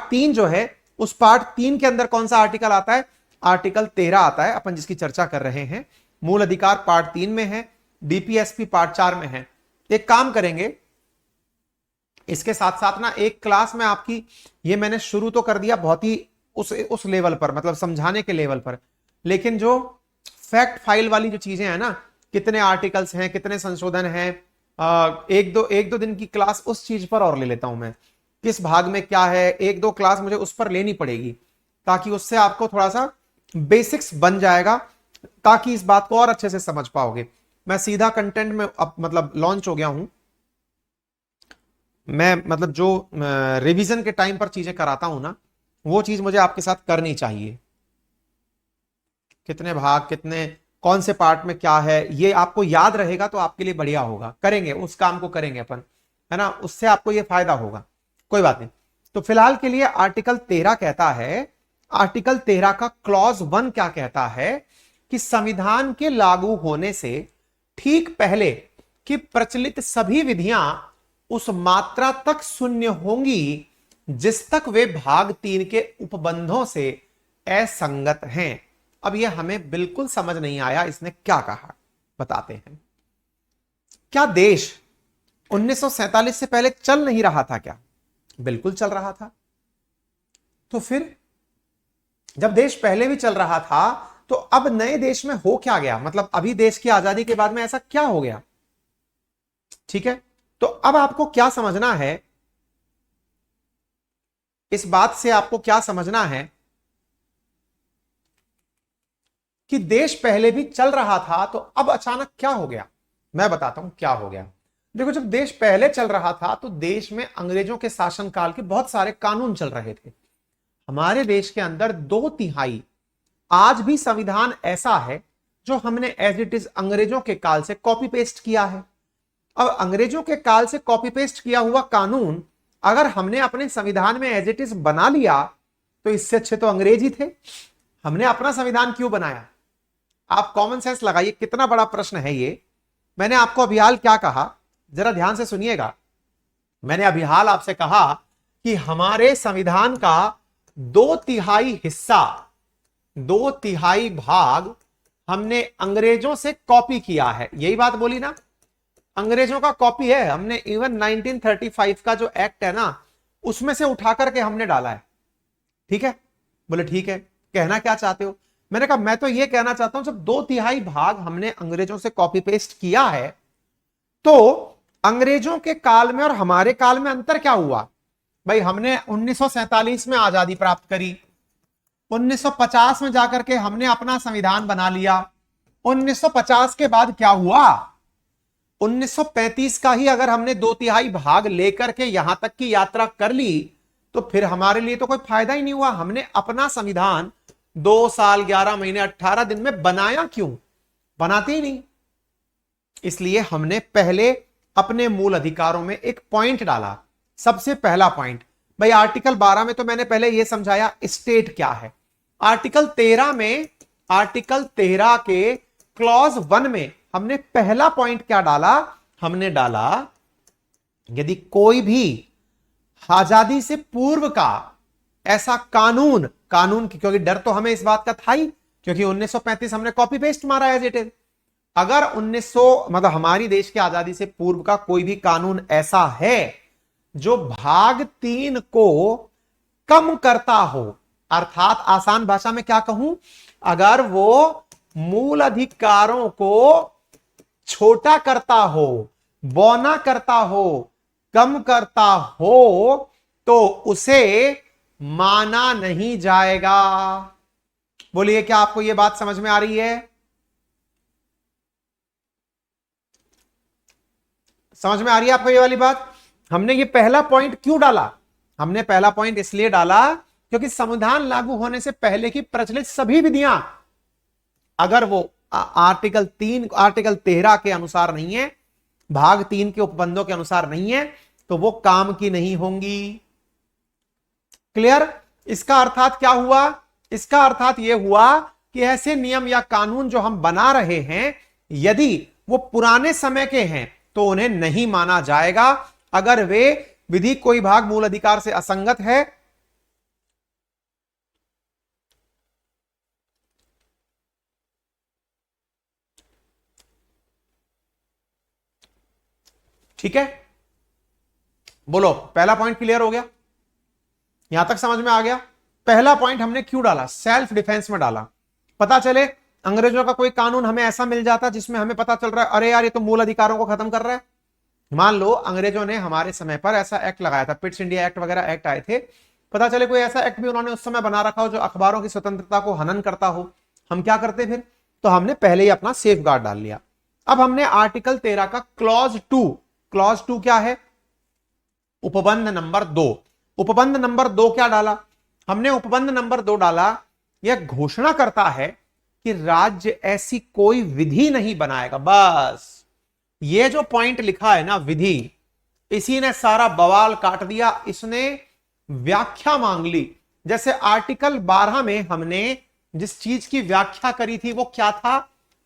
3 जो है, उस पार्ट 3 के अंदर कौन सा आर्टिकल आता है? आर्टिकल 13 आता है, अपन जिसकी चर्चा कर रहे हैं। मूल अधिकार पार्ट 3 में है, डीपीएसपी पार्ट 4 में है। एक काम करेंगे, इसके साथ साथ ना एक क्लास में आपकी, ये मैंने शुरू तो कर दिया बहुत ही उस लेवल पर, मतलब समझाने के लेवल पर, लेकिन जो फैक्ट फाइल वाली जो चीजें हैं ना, कितने आर्टिकल्स हैं, कितने संशोधन हैं, एक दो दिन की क्लास उस चीज पर और ले लेता हूं मैं। किस भाग में क्या है, 1-2 क्लास मुझे उस पर लेनी पड़ेगी, ताकि उससे आपको थोड़ा सा बेसिक्स बन जाएगा, ताकि इस बात को और अच्छे से समझ पाओगे। मैं सीधा कंटेंट में अब मतलब लॉन्च हो गया हूं। मैं मतलब जो रिवीजन के टाइम पर चीजें कराता हूं ना, वो चीज मुझे आपके साथ करनी चाहिए। कितने भाग, कितने कौन से पार्ट में क्या है, ये आपको याद रहेगा तो आपके लिए बढ़िया होगा। करेंगे, उस काम को करेंगे अपन, है ना, उससे आपको ये फायदा होगा। कोई बात नहीं। तो फिलहाल के लिए आर्टिकल 13 कहता है, आर्टिकल 13 का क्लॉज 1 क्या कहता है कि संविधान के लागू होने से ठीक पहले कि प्रचलित सभी विधियां उस मात्रा तक शून्य होंगी जिस तक वे भाग 3 के उपबंधों से असंगत हैं। अब यह हमें बिल्कुल समझ नहीं आया इसने क्या कहा, बताते हैं। क्या देश 1947 से पहले चल नहीं रहा था क्या? बिल्कुल चल रहा था। तो फिर जब देश पहले भी चल रहा था तो अब नए देश में हो क्या गया? मतलब अभी देश की आजादी के बाद में ऐसा क्या हो गया? ठीक है, तो अब आपको क्या समझना है, इस बात से आपको क्या समझना है कि देश पहले भी चल रहा था, तो अब अचानक क्या हो गया। मैं बताता हूं क्या हो गया। देखो, जब देश पहले चल रहा था तो देश में अंग्रेजों के शासनकाल के बहुत सारे कानून चल रहे थे। हमारे देश के अंदर 2/3 आज भी संविधान ऐसा है जो हमने एज इट इज अंग्रेजों के काल से कॉपी पेस्ट किया है। अब अंग्रेजों के काल से कॉपी पेस्ट किया हुआ कानून अगर हमने अपने संविधान में एज इट इज बना लिया, तो इससे अच्छे तो अंग्रेज ही थे। हमने अपना संविधान क्यों बनाया? आप कॉमन सेंस लगाइए, कितना बड़ा प्रश्न है ये। मैंने आपको अभी हाल क्या कहा, जरा ध्यान से सुनिएगा। मैंने अभी हाल आपसे कहा कि हमारे संविधान का 2/3 हिस्सा, 2/3 भाग हमने अंग्रेजों से कॉपी किया है। यही बात बोली ना, अंग्रेजों का कॉपी है हमने। इवन 1935 का जो एक्ट है ना, उसमें से उठा करके हमने डाला है। ठीक है, बोले ठीक है, कहना क्या चाहते हो? मैंने कहा मैं तो ये कहना चाहता हूं, जब 2/3 भाग हमने अंग्रेजों से कॉपी पेस्ट किया है, तो अंग्रेजों के काल में और हमारे काल में अंतर क्या हुआ? भाई, हमने 1947 में आजादी प्राप्त करी, 1950 में जाकर के हमने अपना संविधान बना लिया। 1950 के बाद क्या हुआ? 1935 का ही अगर हमने 2/3 भाग लेकर के यहां तक की यात्रा कर ली, तो फिर हमारे लिए तो कोई फायदा ही नहीं हुआ। हमने अपना संविधान 2 साल 11 महीने 18 दिन में बनाया क्यों? बनाते ही नहीं। इसलिए हमने पहले अपने मूल अधिकारों में एक पॉइंट डाला। सबसे पहला पॉइंट, भाई आर्टिकल 12 में तो मैंने पहले यह समझाया स्टेट क्या है। आर्टिकल 13 में, आर्टिकल 13 के क्लॉज 1 में हमने पहला पॉइंट क्या डाला? हमने डाला यदि कोई भी आजादी से पूर्व का ऐसा कानून, क्योंकि डर तो हमें इस बात का था ही, क्योंकि 1935 हमने कॉपी पेस्ट मारा एज इट इज। अगर 1900 मतलब हमारी देश की आजादी से पूर्व का कोई भी कानून ऐसा है जो भाग 3 को कम करता हो, अर्थात आसान भाषा में क्या कहूं, अगर वो मूल अधिकारों को छोटा करता हो, बौना करता हो, कम करता हो, तो उसे माना नहीं जाएगा। बोलिए, क्या आपको यह बात समझ में आ रही है? समझ में आ रही है आपको ये वाली बात? हमने ये पहला पॉइंट क्यों डाला? हमने पहला पॉइंट इसलिए डाला क्योंकि संविधान लागू होने से पहले की प्रचलित सभी विधियां अगर वो आर्टिकल 13 के अनुसार नहीं है, भाग 3 के उपबंधों के अनुसार नहीं है, तो वो काम की नहीं होंगी। क्लियर? इसका अर्थात क्या हुआ? इसका अर्थात यह हुआ कि ऐसे नियम या कानून जो हम बना रहे हैं, यदि वो पुराने समय के हैं तो उन्हें नहीं माना जाएगा। अगर वे विधि कोई भाग मूल अधिकार से असंगत है, ठीक है, बोलो, पहला पॉइंट क्लियर हो गया? यहां तक समझ में आ गया? पहला पॉइंट हमने क्यों डाला? सेल्फ डिफेंस में डाला। पता चले अंग्रेजों का कोई कानून हमें ऐसा मिल जाता जिसमें हमें पता चल रहा है अरे यार ये तो मूल अधिकारों को खत्म कर रहा है। मान लो अंग्रेजों ने हमारे समय पर ऐसा एक्ट लगाया था, पिट्स इंडिया एक्ट वगैरह एक्ट आए थे, पता चले कोई ऐसा एक्ट भी उन्होंने उस समय बना रखा हो जो अखबारों की स्वतंत्रता को हनन करता हो, हम क्या करते फिर? तो हमने पहले ही अपना सेफ गार्ड डाल लिया। अब हमने आर्टिकल 13 का क्लॉज 2 क्या है? उपबंध नंबर 2। उपबंध नंबर 2 क्या डाला हमने? उपबंध नंबर 2 डाला, यह घोषणा करता है कि राज्य ऐसी कोई विधि नहीं बनाएगा। बस ये जो पॉइंट लिखा है ना, विधि, इसी ने सारा बवाल काट दिया। इसने व्याख्या मांग ली। जैसे आर्टिकल 12 में हमने जिस चीज की व्याख्या करी थी वो क्या था?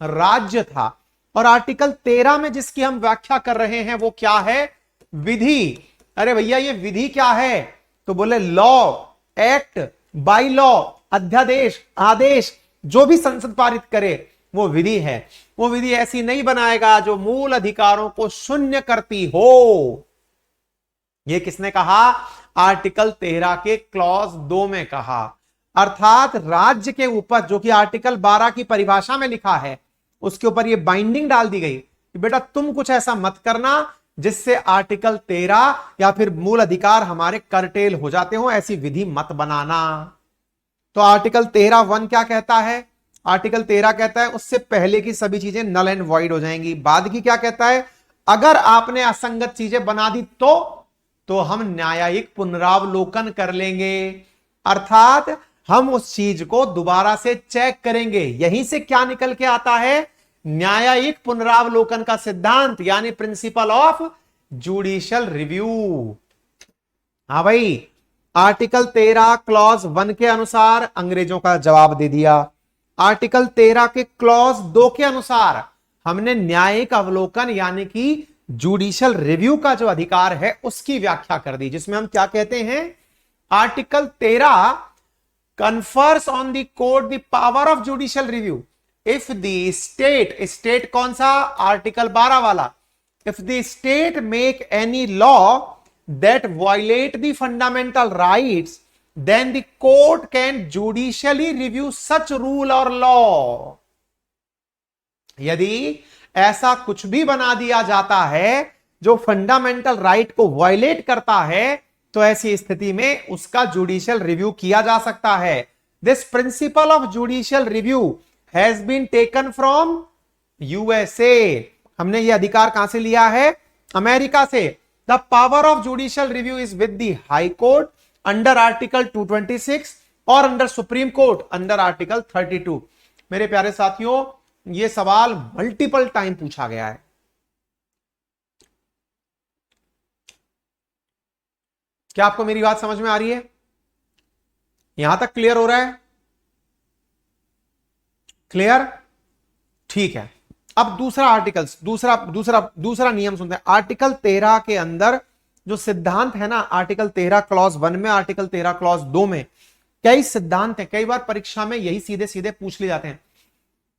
राज्य था। और आर्टिकल 13 में जिसकी हम व्याख्या कर रहे हैं वो क्या है? विधि। अरे भैया ये विधि क्या है? तो बोले लॉ, एक्ट, बाई लॉ, अध्यादेश, आदेश, जो भी संसद पारित करे वो विधि है। वो विधि ऐसी नहीं बनाएगा जो मूल अधिकारों को शून्य करती हो। ये किसने कहा? आर्टिकल 13 के क्लॉज 2 में कहा। अर्थात राज्य के ऊपर, जो कि आर्टिकल 12 की परिभाषा में लिखा है, उसके ऊपर ये बाइंडिंग डाल दी गई कि बेटा तुम कुछ ऐसा मत करना जिससे आर्टिकल 13 या फिर मूल अधिकार हमारे करटेल हो जाते हो, ऐसी विधि मत बनाना। तो आर्टिकल 13(1) क्या कहता है? आर्टिकल 13 कहता है उससे पहले की सभी चीजें नल एंड वॉइड हो जाएंगी। बाद की क्या कहता है? अगर आपने असंगत चीजें बना दी तो हम न्यायिक पुनरावलोकन कर लेंगे, अर्थात हम उस चीज को दोबारा से चेक करेंगे। यहीं से क्या निकल के आता है? न्यायिक पुनरावलोकन का सिद्धांत, यानी प्रिंसिपल ऑफ जुडिशियल रिव्यू। हाँ भाई, आर्टिकल 13 क्लॉज 1 के अनुसार अंग्रेजों का जवाब दे दिया। आर्टिकल 13 के क्लॉज 2 के अनुसार हमने न्यायिक अवलोकन यानी कि जुडिशियल रिव्यू का जो अधिकार है उसकी व्याख्या कर दी, जिसमें हम क्या कहते हैं? Article 13 confers on the court the power of judicial review if the state कौन सा? आर्टिकल 12 वाला। if the state make any law that violate the fundamental rights then the court can judicially review such rule or law। यदि ऐसा कुछ भी बना दिया जाता है जो फंडामेंटल राइट को वायलेट करता है, तो ऐसी स्थिति में उसका जुडिशियल रिव्यू किया जा सकता है। This principle of judicial review has been taken from USA. हमने यह अधिकार कहां से लिया है? अमेरिका से। The power of judicial review is with the high court under article 226 और under supreme court under article 32। मेरे प्यारे साथियों, यह सवाल मल्टीपल टाइम पूछा गया है। क्या आपको मेरी बात समझ में आ रही है? यहां तक क्लियर हो रहा है? क्लियर? ठीक है। अब दूसरा आर्टिकल, दूसरा नियम सुनते हैं। आर्टिकल 13 के अंदर जो सिद्धांत है ना, आर्टिकल 13 क्लॉज 1 में, आर्टिकल 13 क्लॉज 2 में कई सिद्धांत हैं। कई बार परीक्षा में यही सीधे सीधे पूछ ले जाते हैं।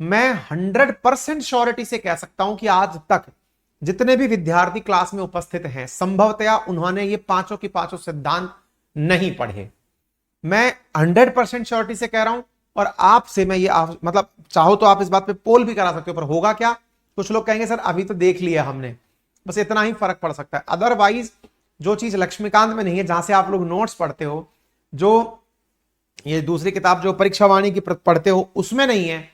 मैं 100% श्योरिटी से कह सकता हूं कि आज तक जितने भी विद्यार्थी क्लास में उपस्थित हैं, संभवतया उन्होंने ये पांचों की पांचों सिद्धांत नहीं पढ़े। मैं 100% श्योरिटी से कह रहा हूं, और आपसे मैं ये मतलब चाहो तो आप इस बात पे पोल भी करा सकते हो, पर होगा क्या? कुछ लोग कहेंगे सर अभी तो देख लिया हमने, बस इतना ही फर्क पड़ सकता है। अदरवाइज जो चीज लक्ष्मीकांत में नहीं है, जहां से आप लोग नोट्स पढ़ते हो, जो ये दूसरी किताब जो परीक्षा वाणी की पढ़ते हो, उसमें नहीं है,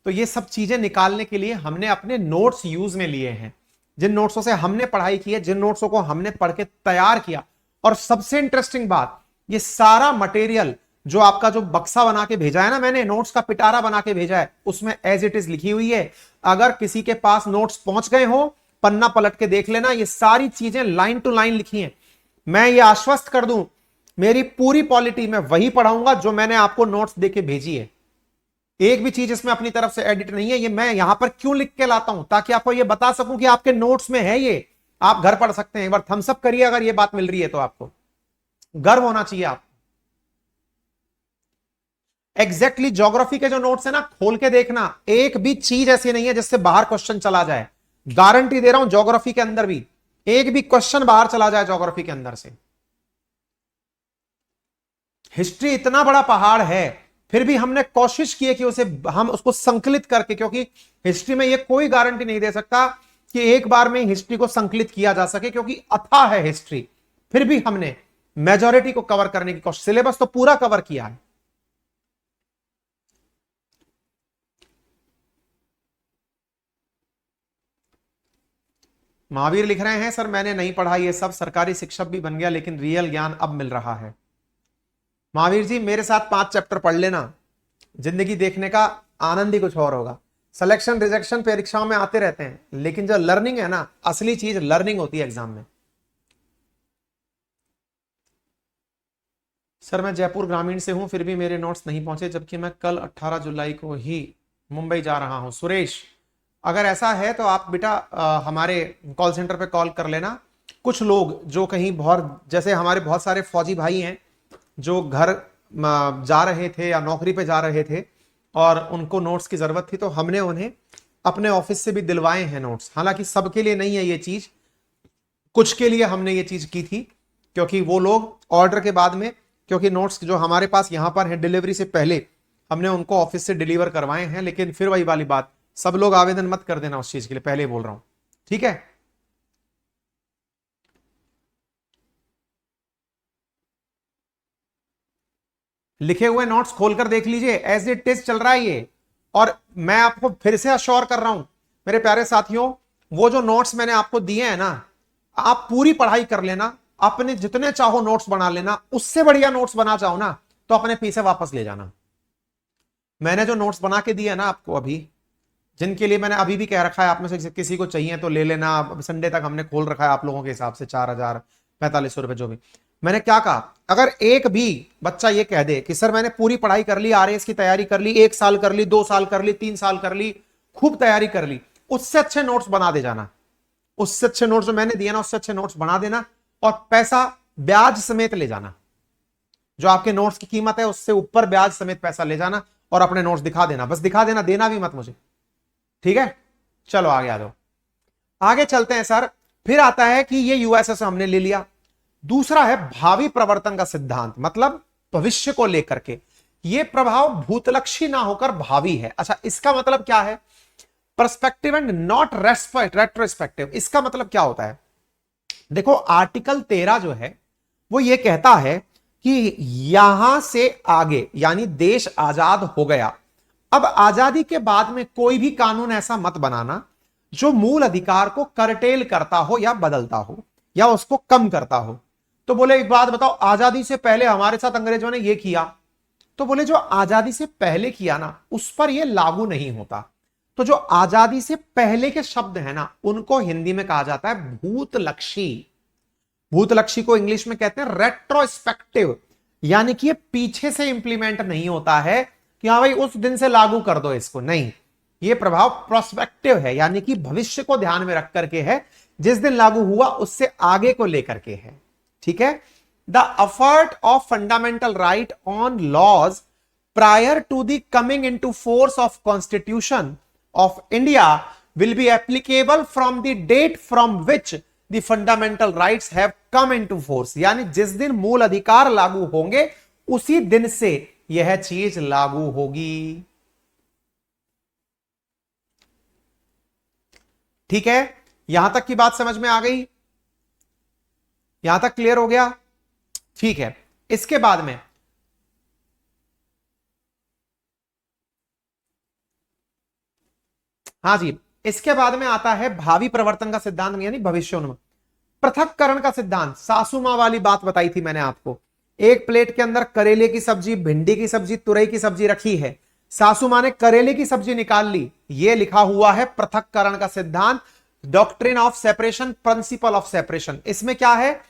तो ये सब चीजें निकालने के लिए हमने अपने नोट्स यूज में लिए हैं। जिन नोट्सों से हमने पढ़ाई की है, जिन नोट्सों को हमने पढ़ के तैयार किया, और सबसे इंटरेस्टिंग बात, ये सारा मटेरियल जो आपका जो बक्सा बना के भेजा है ना, मैंने नोट्स का पिटारा बना के भेजा है, उसमें एज इट इज लिखी हुई है। अगर किसी के पास नोट्स पहुंच गए हो, पन्ना पलट के देख लेना, ये सारी चीजें लाइन टू लाइन लिखी हैं। मैं ये आश्वस्त कर दूं, मेरी पूरी पॉलिटी में वही पढ़ाऊंगा जो मैंने आपको नोट्स देके भेजी है। एक भी चीज इसमें अपनी तरफ से एडिट नहीं है। ये मैं यहां पर क्यों लिख के लाता हूं? ताकि आपको ये बता सकूं कि आपके नोट्स में है, ये आप घर पढ़ सकते हैं। एक बार थम्स अप करिए अगर ये बात मिल रही है, तो आपको गर्व होना चाहिए। आप एग्जैक्टली ज्योग्राफी के जो नोट्स है ना, खोल के देखना, एक भी चीज ऐसी नहीं है जिससे बाहर क्वेश्चन चला जाए। गारंटी दे रहा हूं, ज्योग्राफी के अंदर भी एक भी क्वेश्चन बाहर चला जाए ज्योग्राफी के अंदर से। हिस्ट्री इतना बड़ा पहाड़ है, फिर भी हमने कोशिश की है कि हम उसको संकलित करके, क्योंकि हिस्ट्री में ये कोई गारंटी नहीं दे सकता कि एक बार में हिस्ट्री को संकलित किया जा सके, क्योंकि अथाह है हिस्ट्री। फिर भी हमने मेजॉरिटी को कवर करने की कोशिश, सिलेबस तो पूरा कवर किया है। महावीर लिख रहे हैं, सर मैंने नहीं पढ़ा ये सब, सरकारी शिक्षक भी बन गया लेकिन रियल ज्ञान अब मिल रहा है। महावीर जी, मेरे साथ 5 चैप्टर पढ़ लेना, जिंदगी देखने का आनंद ही कुछ और होगा। सिलेक्शन रिजेक्शन परीक्षाओं में आते रहते हैं, लेकिन जो लर्निंग है ना, असली चीज लर्निंग होती है एग्जाम में। सर मैं जयपुर ग्रामीण से हूं, फिर भी मेरे नोट्स नहीं पहुंचे, जबकि मैं कल 18 जुलाई को ही मुंबई जा रहा हूं। सुरेश, अगर ऐसा है तो आप बेटा हमारे कॉल सेंटर पे कॉल कर लेना। कुछ लोग जो कहीं बहुत, जैसे हमारे बहुत सारे फौजी भाई हैं जो घर जा रहे थे या नौकरी पे जा रहे थे और उनको नोट्स की जरूरत थी, तो हमने उन्हें अपने ऑफिस से भी दिलवाए हैं नोट्स। हालांकि सबके लिए नहीं है ये चीज, कुछ के लिए हमने ये चीज की थी, क्योंकि वो लोग ऑर्डर के बाद में, क्योंकि नोट्स जो हमारे पास यहां पर है डिलीवरी से पहले हमने उनको ऑफिस से डिलीवर करवाए हैं। लेकिन फिर वही वाली बात, सब लोग आवेदन मत कर देना उस चीज के लिए, पहले बोल रहा हूं, ठीक है। लिखे हुए नोट्स खोलकर देख लीजिए, एज इट इज चल रहा है ये। और मैं आपको फिर से अश्योर कर रहा हूं मेरे प्यारे साथियों, वो जो नोट्स मैंने आपको दिए हैं ना, आप पूरी पढ़ाई कर लेना, अपने जितने चाहो नोट्स बना लेना, उससे बढ़िया नोट्स बना चाहो ना तो अपने पीछे वापस ले जाना। मैंने जो नोट्स बना के दिए ना आपको अभी, जिनके लिए मैंने अभी भी कह रखा है आप में से किसी को चाहिए तो ले लेना, संडे तक हमने खोल रखा है आप लोगों के हिसाब से 4,045 जो भी। मैंने क्या कहा, अगर एक भी बच्चा ये कह दे कि सर मैंने पूरी पढ़ाई कर ली, आरएएस की तैयारी कर ली, 1 साल कर ली, 2 साल कर ली, 3 साल कर ली, खूब तैयारी कर ली, उससे अच्छे नोट्स बना दे जाना, उससे अच्छे नोट्स जो मैंने दिए ना उससे अच्छे नोट्स बना देना, और पैसा ब्याज समेत ले जाना, जो आपके नोट्स की कीमत है उससे ऊपर ब्याज समेत पैसा ले जाना और अपने नोट्स दिखा देना, बस दिखा देना, देना भी मत मुझे, ठीक है। चलो आगे आ जाओ, आगे चलते हैं सर। फिर आता है कि ये यूएसएस हमने ले लिया। दूसरा है भावी प्रवर्तन का सिद्धांत, मतलब भविष्य को लेकर के ये प्रभाव भूतलक्षी ना होकर भावी है। अच्छा, इसका मतलब क्या है? Perspective and not retrospective. इसका मतलब क्या होता है? देखो आर्टिकल 13 जो है वो ये कहता है कि यहां से आगे यानी देश आजाद हो गया, अब आजादी के बाद में कोई भी कानून ऐसा मत बनाना जो मूल अधिकार को करटेल करता हो या बदलता हो या उसको कम करता हो। तो बोले एक बात बताओ, आजादी से पहले हमारे साथ अंग्रेजों ने ये किया, तो बोले जो आजादी से पहले किया ना उस पर ये लागू नहीं होता। तो जो आजादी से पहले के शब्द है ना उनको हिंदी में कहा जाता है भूतलक्षी। भूतलक्षी को इंग्लिश में कहते हैं रेट्रोस्पेक्टिव, यानी कि ये पीछे से इंप्लीमेंट नहीं होता है कि हाँ भाई उस दिन से लागू कर दो इसको, नहीं, ये प्रभाव प्रोस्पेक्टिव है, यानी कि भविष्य को ध्यान में रख करके है, जिस दिन लागू हुआ उससे आगे को लेकर के है, ठीक है। The effort of fundamental right on laws prior to the coming into force of constitution of India will be applicable from the date from which the fundamental rights have come into force, यानी जिस दिन मूल अधिकार लागू होंगे उसी दिन से यह चीज लागू होगी, ठीक है। यहां तक की बात समझ में आ गई? यहां तक क्लियर हो गया? ठीक है। इसके बाद में हाँ जी, इसके बाद में आता है भावी प्रवर्तन का सिद्धांत यानी भविष्योन्मुख। पृथक्करण का सिद्धांत, सासू मां वाली बात बताई थी मैंने आपको। एक प्लेट के अंदर करेले की सब्जी, भिंडी की सब्जी, तुरई की सब्जी रखी है, सासू मां ने करेले की सब्जी निकाल ली, यह लिखा हुआ है पृथक्करण का सिद्धांत, doctrine of separation, principle of separation. इसमें क्या है?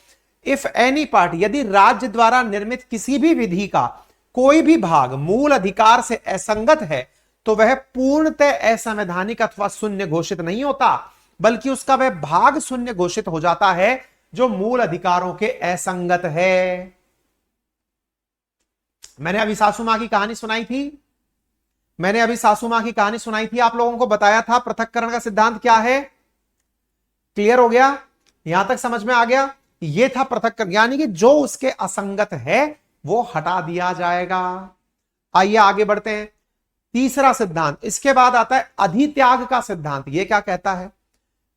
इफ एनी पार्ट, यदि राज्य द्वारा निर्मित किसी भी विधि का कोई भी भाग मूल अधिकार से असंगत है तो वह पूर्णतः असंवैधानिक अथवा शून्य घोषित नहीं होता, बल्कि उसका वह भाग शून्य घोषित हो जाता है जो मूल अधिकारों के असंगत है। मैंने अभी सासू मां की कहानी सुनाई थी, मैंने अभी सासू मां की कहानी सुनाई थी, आप लोगों को बताया था पृथक्करण का सिद्धांत क्या है। क्लियर हो गया? यहां तक समझ में आ गया? ये था पृथक्करण, यानी कि जो उसके असंगत है वो हटा दिया जाएगा। आइए आगे बढ़ते हैं। तीसरा सिद्धांत, इसके बाद आता है अधित्याग का सिद्धांत। ये क्या कहता है?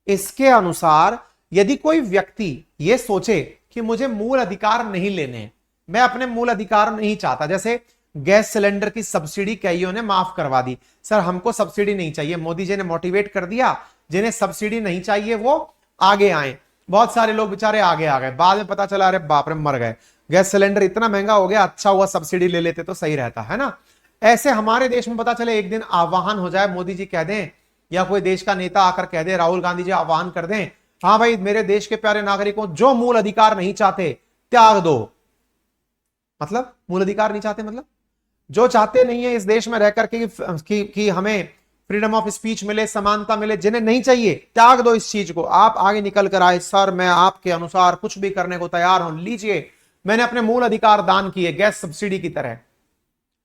इसके अनुसार यदि कोई व्यक्ति ये सोचे कि मुझे मूल अधिकार नहीं लेने, मैं अपने मूल अधिकार नहीं चाहता, जैसे गैस सिलेंडर की सब्सिडी कईयों ने माफ करवा दी, सर हमको सब्सिडी नहीं चाहिए, मोदी जी ने मोटिवेट कर दिया, जिन्हें सब्सिडी नहीं चाहिए वो आगे आए, बहुत सारे लोग बेचारे आगे आ गए, बाद में पता चला अरे बाप रे मर गए, गैस सिलेंडर इतना महंगा हो गया, अच्छा हुआ सब्सिडी ले लेते तो सही रहता है ना। ऐसे हमारे देश में पता चले एक दिन आह्वान हो जाए, मोदी जी कह दें या कोई देश का नेता आकर कह दे, राहुल गांधी जी आह्वान कर दें, हाँ भाई मेरे देश के प्यारे नागरिकों जो मूल अधिकार नहीं चाहते त्याग दो, मतलब मूल अधिकार नहीं चाहते मतलब जो चाहते नहीं है इस देश में रह करके कि हमें फ्रीडम ऑफ स्पीच मिले, समानता मिले, जिन्हें नहीं चाहिए त्याग दो इस चीज को, आप आगे निकल कर आए, सर मैं आपके अनुसार कुछ भी करने को तैयार हूं, लीजिए मैंने अपने मूल अधिकार दान किए गैस सब्सिडी की तरह।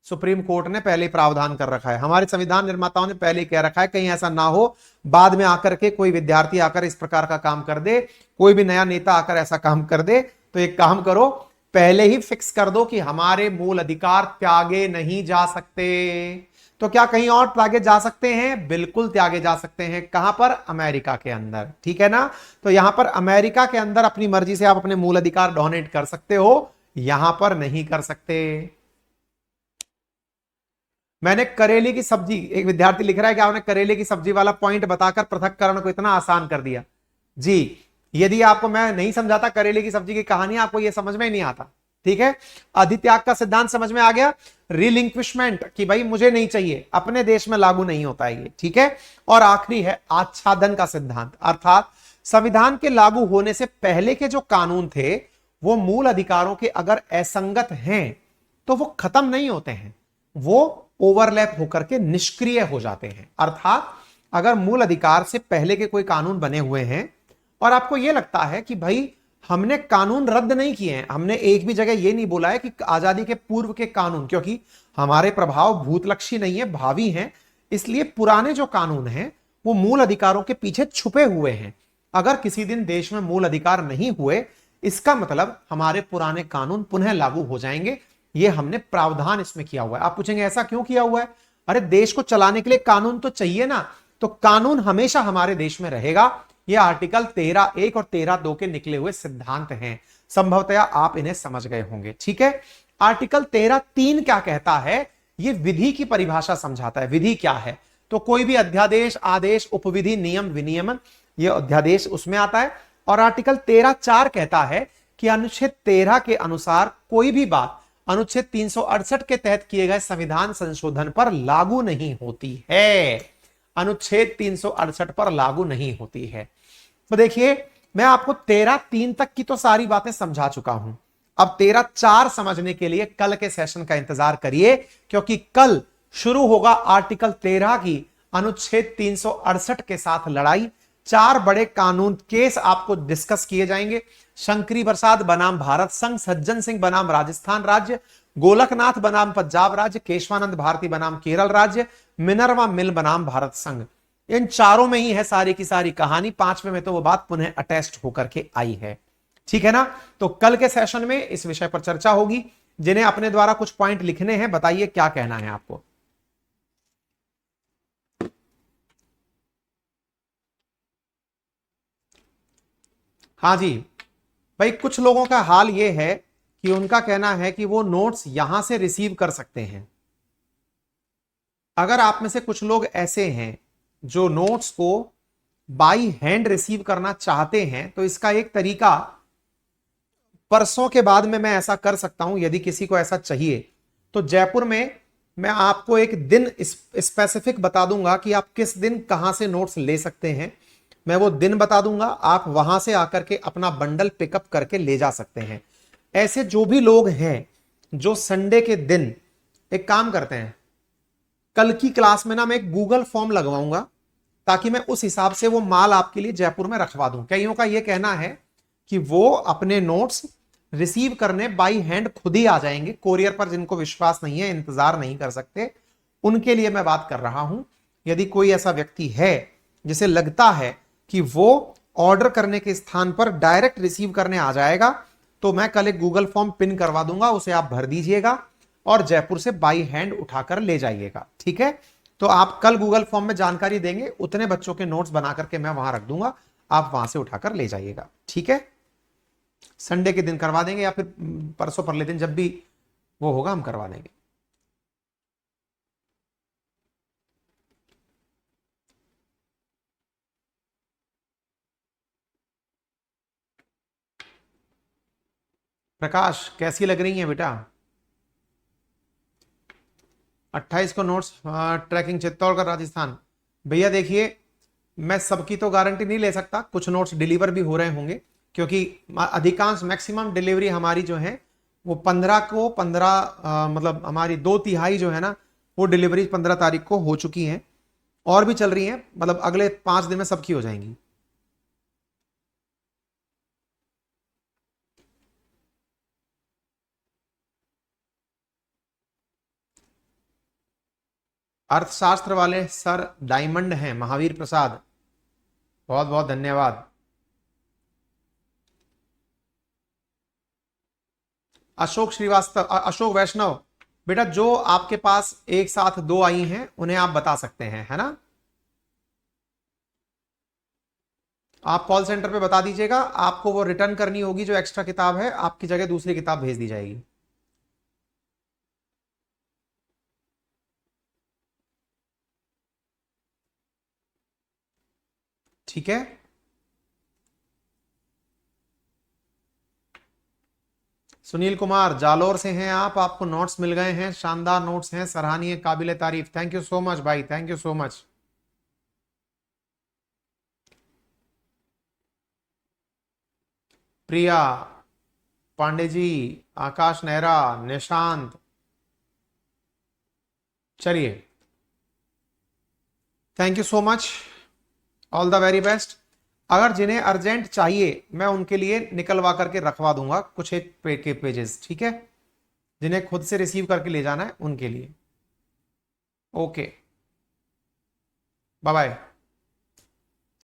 सुप्रीम कोर्ट ने पहले ही प्रावधान कर रखा है, हमारे संविधान निर्माताओं ने पहले ही कह रखा है, कहीं ऐसा ना हो बाद में आकर के कोई विद्यार्थी आकर इस प्रकार का काम कर दे, कोई भी नया नेता आकर ऐसा काम कर दे, तो एक काम करो पहले ही फिक्स कर दो कि हमारे मूल अधिकार त्यागे नहीं जा सकते। तो क्या कहीं और त्यागे जा सकते हैं? बिल्कुल त्यागे जा सकते हैं। कहां पर? अमेरिका के अंदर, ठीक है ना। तो यहां पर अमेरिका के अंदर अपनी मर्जी से आप अपने मूल अधिकार डोनेट कर सकते हो, यहां पर नहीं कर सकते। मैंने करेले की सब्जी, एक विद्यार्थी लिख रहा है कि आपने करेले की सब्जी वाला पॉइंट बताकर पृथक्करण को इतना आसान कर दिया। जी, यदि आपको मैं नहीं समझाता करेले की सब्जी की कहानी, आपको यह समझ में ही नहीं आता। ठीक है, अधित्याग का सिद्धांत समझ में आ गया। रिलिंक्विशमेंट कि भाई मुझे नहीं चाहिए, अपने देश में लागू नहीं होता है ये। ठीक है, और आखिरी है आच्छादन का सिद्धांत, अर्थात संविधान के लागू होने से पहले के जो कानून थे वो मूल अधिकारों के अगर असंगत हैं तो वो खत्म नहीं होते हैं, वो ओवरलैप होकर के निष्क्रिय हो जाते हैं। अर्थात अगर मूल अधिकार से पहले के कोई कानून बने हुए हैं और आपको यह लगता है कि भाई हमने कानून रद्द नहीं किए हैं, हमने एक भी जगह यह नहीं बोला है कि आजादी के पूर्व के कानून, क्योंकि हमारे प्रभाव भूतलक्षी नहीं है, भावी हैं, इसलिए पुराने जो कानून हैं वो मूल अधिकारों के पीछे छुपे हुए हैं। अगर किसी दिन देश में मूल अधिकार नहीं हुए, इसका मतलब हमारे पुराने कानून पुनः लागू हो जाएंगे। ये हमने प्रावधान इसमें किया हुआ है। आप पूछेंगे ऐसा क्यों किया हुआ है? अरे देश को चलाने के लिए कानून तो चाहिए ना, तो कानून हमेशा हमारे देश में रहेगा। ये आर्टिकल 13(1) और 13(2) के निकले हुए सिद्धांत हैं, संभवतया आप इन्हें समझ गए होंगे। ठीक है, आर्टिकल 13(3) क्या कहता है? ये विधि की परिभाषा समझाता है। विधि क्या है? तो कोई भी अध्यादेश, आदेश, उपविधि, नियम, विनियमन, ये अध्यादेश उसमें आता है। और आर्टिकल 13(4) कहता है कि अनुच्छेद 13 के अनुसार कोई भी बात अनुच्छेद 368 के तहत किए गए संविधान संशोधन पर लागू नहीं होती है। अनुच्छेद 368 पर लागू नहीं होती है। तो देखिए, मैं आपको 13(3) तक की तो सारी बातें समझा चुका हूं। अब 13(4) समझने के लिए कल के सेशन का इंतजार करिए, क्योंकि कल शुरू होगा आर्टिकल 13 की अनुच्छेद 368 के साथ लड़ाई। 4 बड़े कानून केस आपको डिस्कस किए जाएंगे। शंकरी प्रसाद बनाम भारत संघ, सज्जन सिंह बनाम राजस्थान राज्य, गोलकनाथ बनाम पंजाब राज्य, केशवानंद भारती बनाम केरल राज्य, मिनर्वा मिल बनाम भारत संघ। इन चारों में ही है सारी की सारी कहानी। 5वें में तो वो बात पुनः अटेस्ट होकर के आई है। ठीक है ना? तो कल के सेशन में इस विषय पर चर्चा होगी। जिन्हें अपने द्वारा कुछ पॉइंट लिखने हैं, बताइए क्या कहना है आपको। हाँ जी भाई, कुछ लोगों का हाल यह है कि उनका कहना है कि वो नोट्स यहां से रिसीव कर सकते हैं। अगर आप में से कुछ लोग ऐसे हैं जो नोट्स को बाई हैंड रिसीव करना चाहते हैं, तो इसका एक तरीका परसों के बाद में मैं ऐसा कर सकता हूं। यदि किसी को ऐसा चाहिए तो जयपुर में मैं आपको एक दिन स्पेसिफिक बता दूंगा कि आप किस दिन कहां से नोट्स ले सकते हैं। मैं वो दिन बता दूंगा, आप वहां से आकर के अपना बंडल पिकअप करके ले जा सकते हैं। ऐसे जो भी लोग हैं जो संडे के दिन, एक काम करते हैं, कल की क्लास में ना मैं एक गूगल फॉर्म लगवाऊंगा ताकि मैं उस हिसाब से वो माल आपके लिए जयपुर में रखवा दूं। कईयों का ये कहना है कि वो अपने नोट्स रिसीव करने बाई हैंड खुद ही आ जाएंगे कोरियर पर। जिनको विश्वास नहीं है, इंतजार नहीं कर सकते, उनके लिए मैं बात कर रहा हूं। यदि कोई ऐसा व्यक्ति है जिसे लगता है कि वो ऑर्डर करने के स्थान पर डायरेक्ट रिसीव करने आ जाएगा, तो मैं कल एक गूगल फॉर्म पिन करवा दूंगा, उसे आप भर दीजिएगा और जयपुर से बाई हैंड उठाकर ले जाइएगा। ठीक है, तो आप कल गूगल फॉर्म में जानकारी देंगे, उतने बच्चों के नोट्स बना करके मैं वहां रख दूंगा, आप वहां से उठाकर ले जाइएगा। ठीक है, संडे के दिन करवा देंगे या फिर परसों परले दिन, जब भी वो होगा हम करवा देंगे। प्रकाश, कैसी लग रही है बेटा? 28 को नोट्स, ट्रैकिंग चित्तौड़गढ़ राजस्थान। भैया देखिए, मैं सबकी तो गारंटी नहीं ले सकता, कुछ नोट्स डिलीवर भी हो रहे होंगे, क्योंकि अधिकांश मैक्सिमम डिलीवरी हमारी जो है वो 15 को 15 मतलब हमारी 2/3 जो है ना, वो डिलीवरी 15 तारीख को हो चुकी हैं, और भी चल रही हैं। मतलब अगले 5 दिन में सबकी हो जाएंगी। अर्थशास्त्र वाले सर डायमंड हैं, महावीर प्रसाद, बहुत बहुत धन्यवाद। अशोक श्रीवास्तव, अशोक वैष्णव, बेटा जो आपके पास एक साथ 2 आई हैं उन्हें आप बता सकते हैं, है ना? आप कॉल सेंटर पे बता दीजिएगा, आपको वो रिटर्न करनी होगी जो एक्स्ट्रा किताब है, आपकी जगह दूसरी किताब भेज दी जाएगी। ठीक है। सुनील कुमार जालोर से हैं आप, आपको नोट्स मिल गए हैं, शानदार नोट्स हैं, सराहनीय, काबिले तारीफ। थैंक यू सो मच भाई, थैंक यू सो मच। प्रिया पांडे जी, आकाश नेहरा, निशांत, चलिए thank you so much, all the very best. अगर जिन्हें अर्जेंट चाहिए मैं उनके लिए निकलवा करके रखवा दूंगा कुछ एक के पेजेस, ठीक है, जिन्हें खुद से रिसीव करके ले जाना है उनके लिए। Okay, bye bye.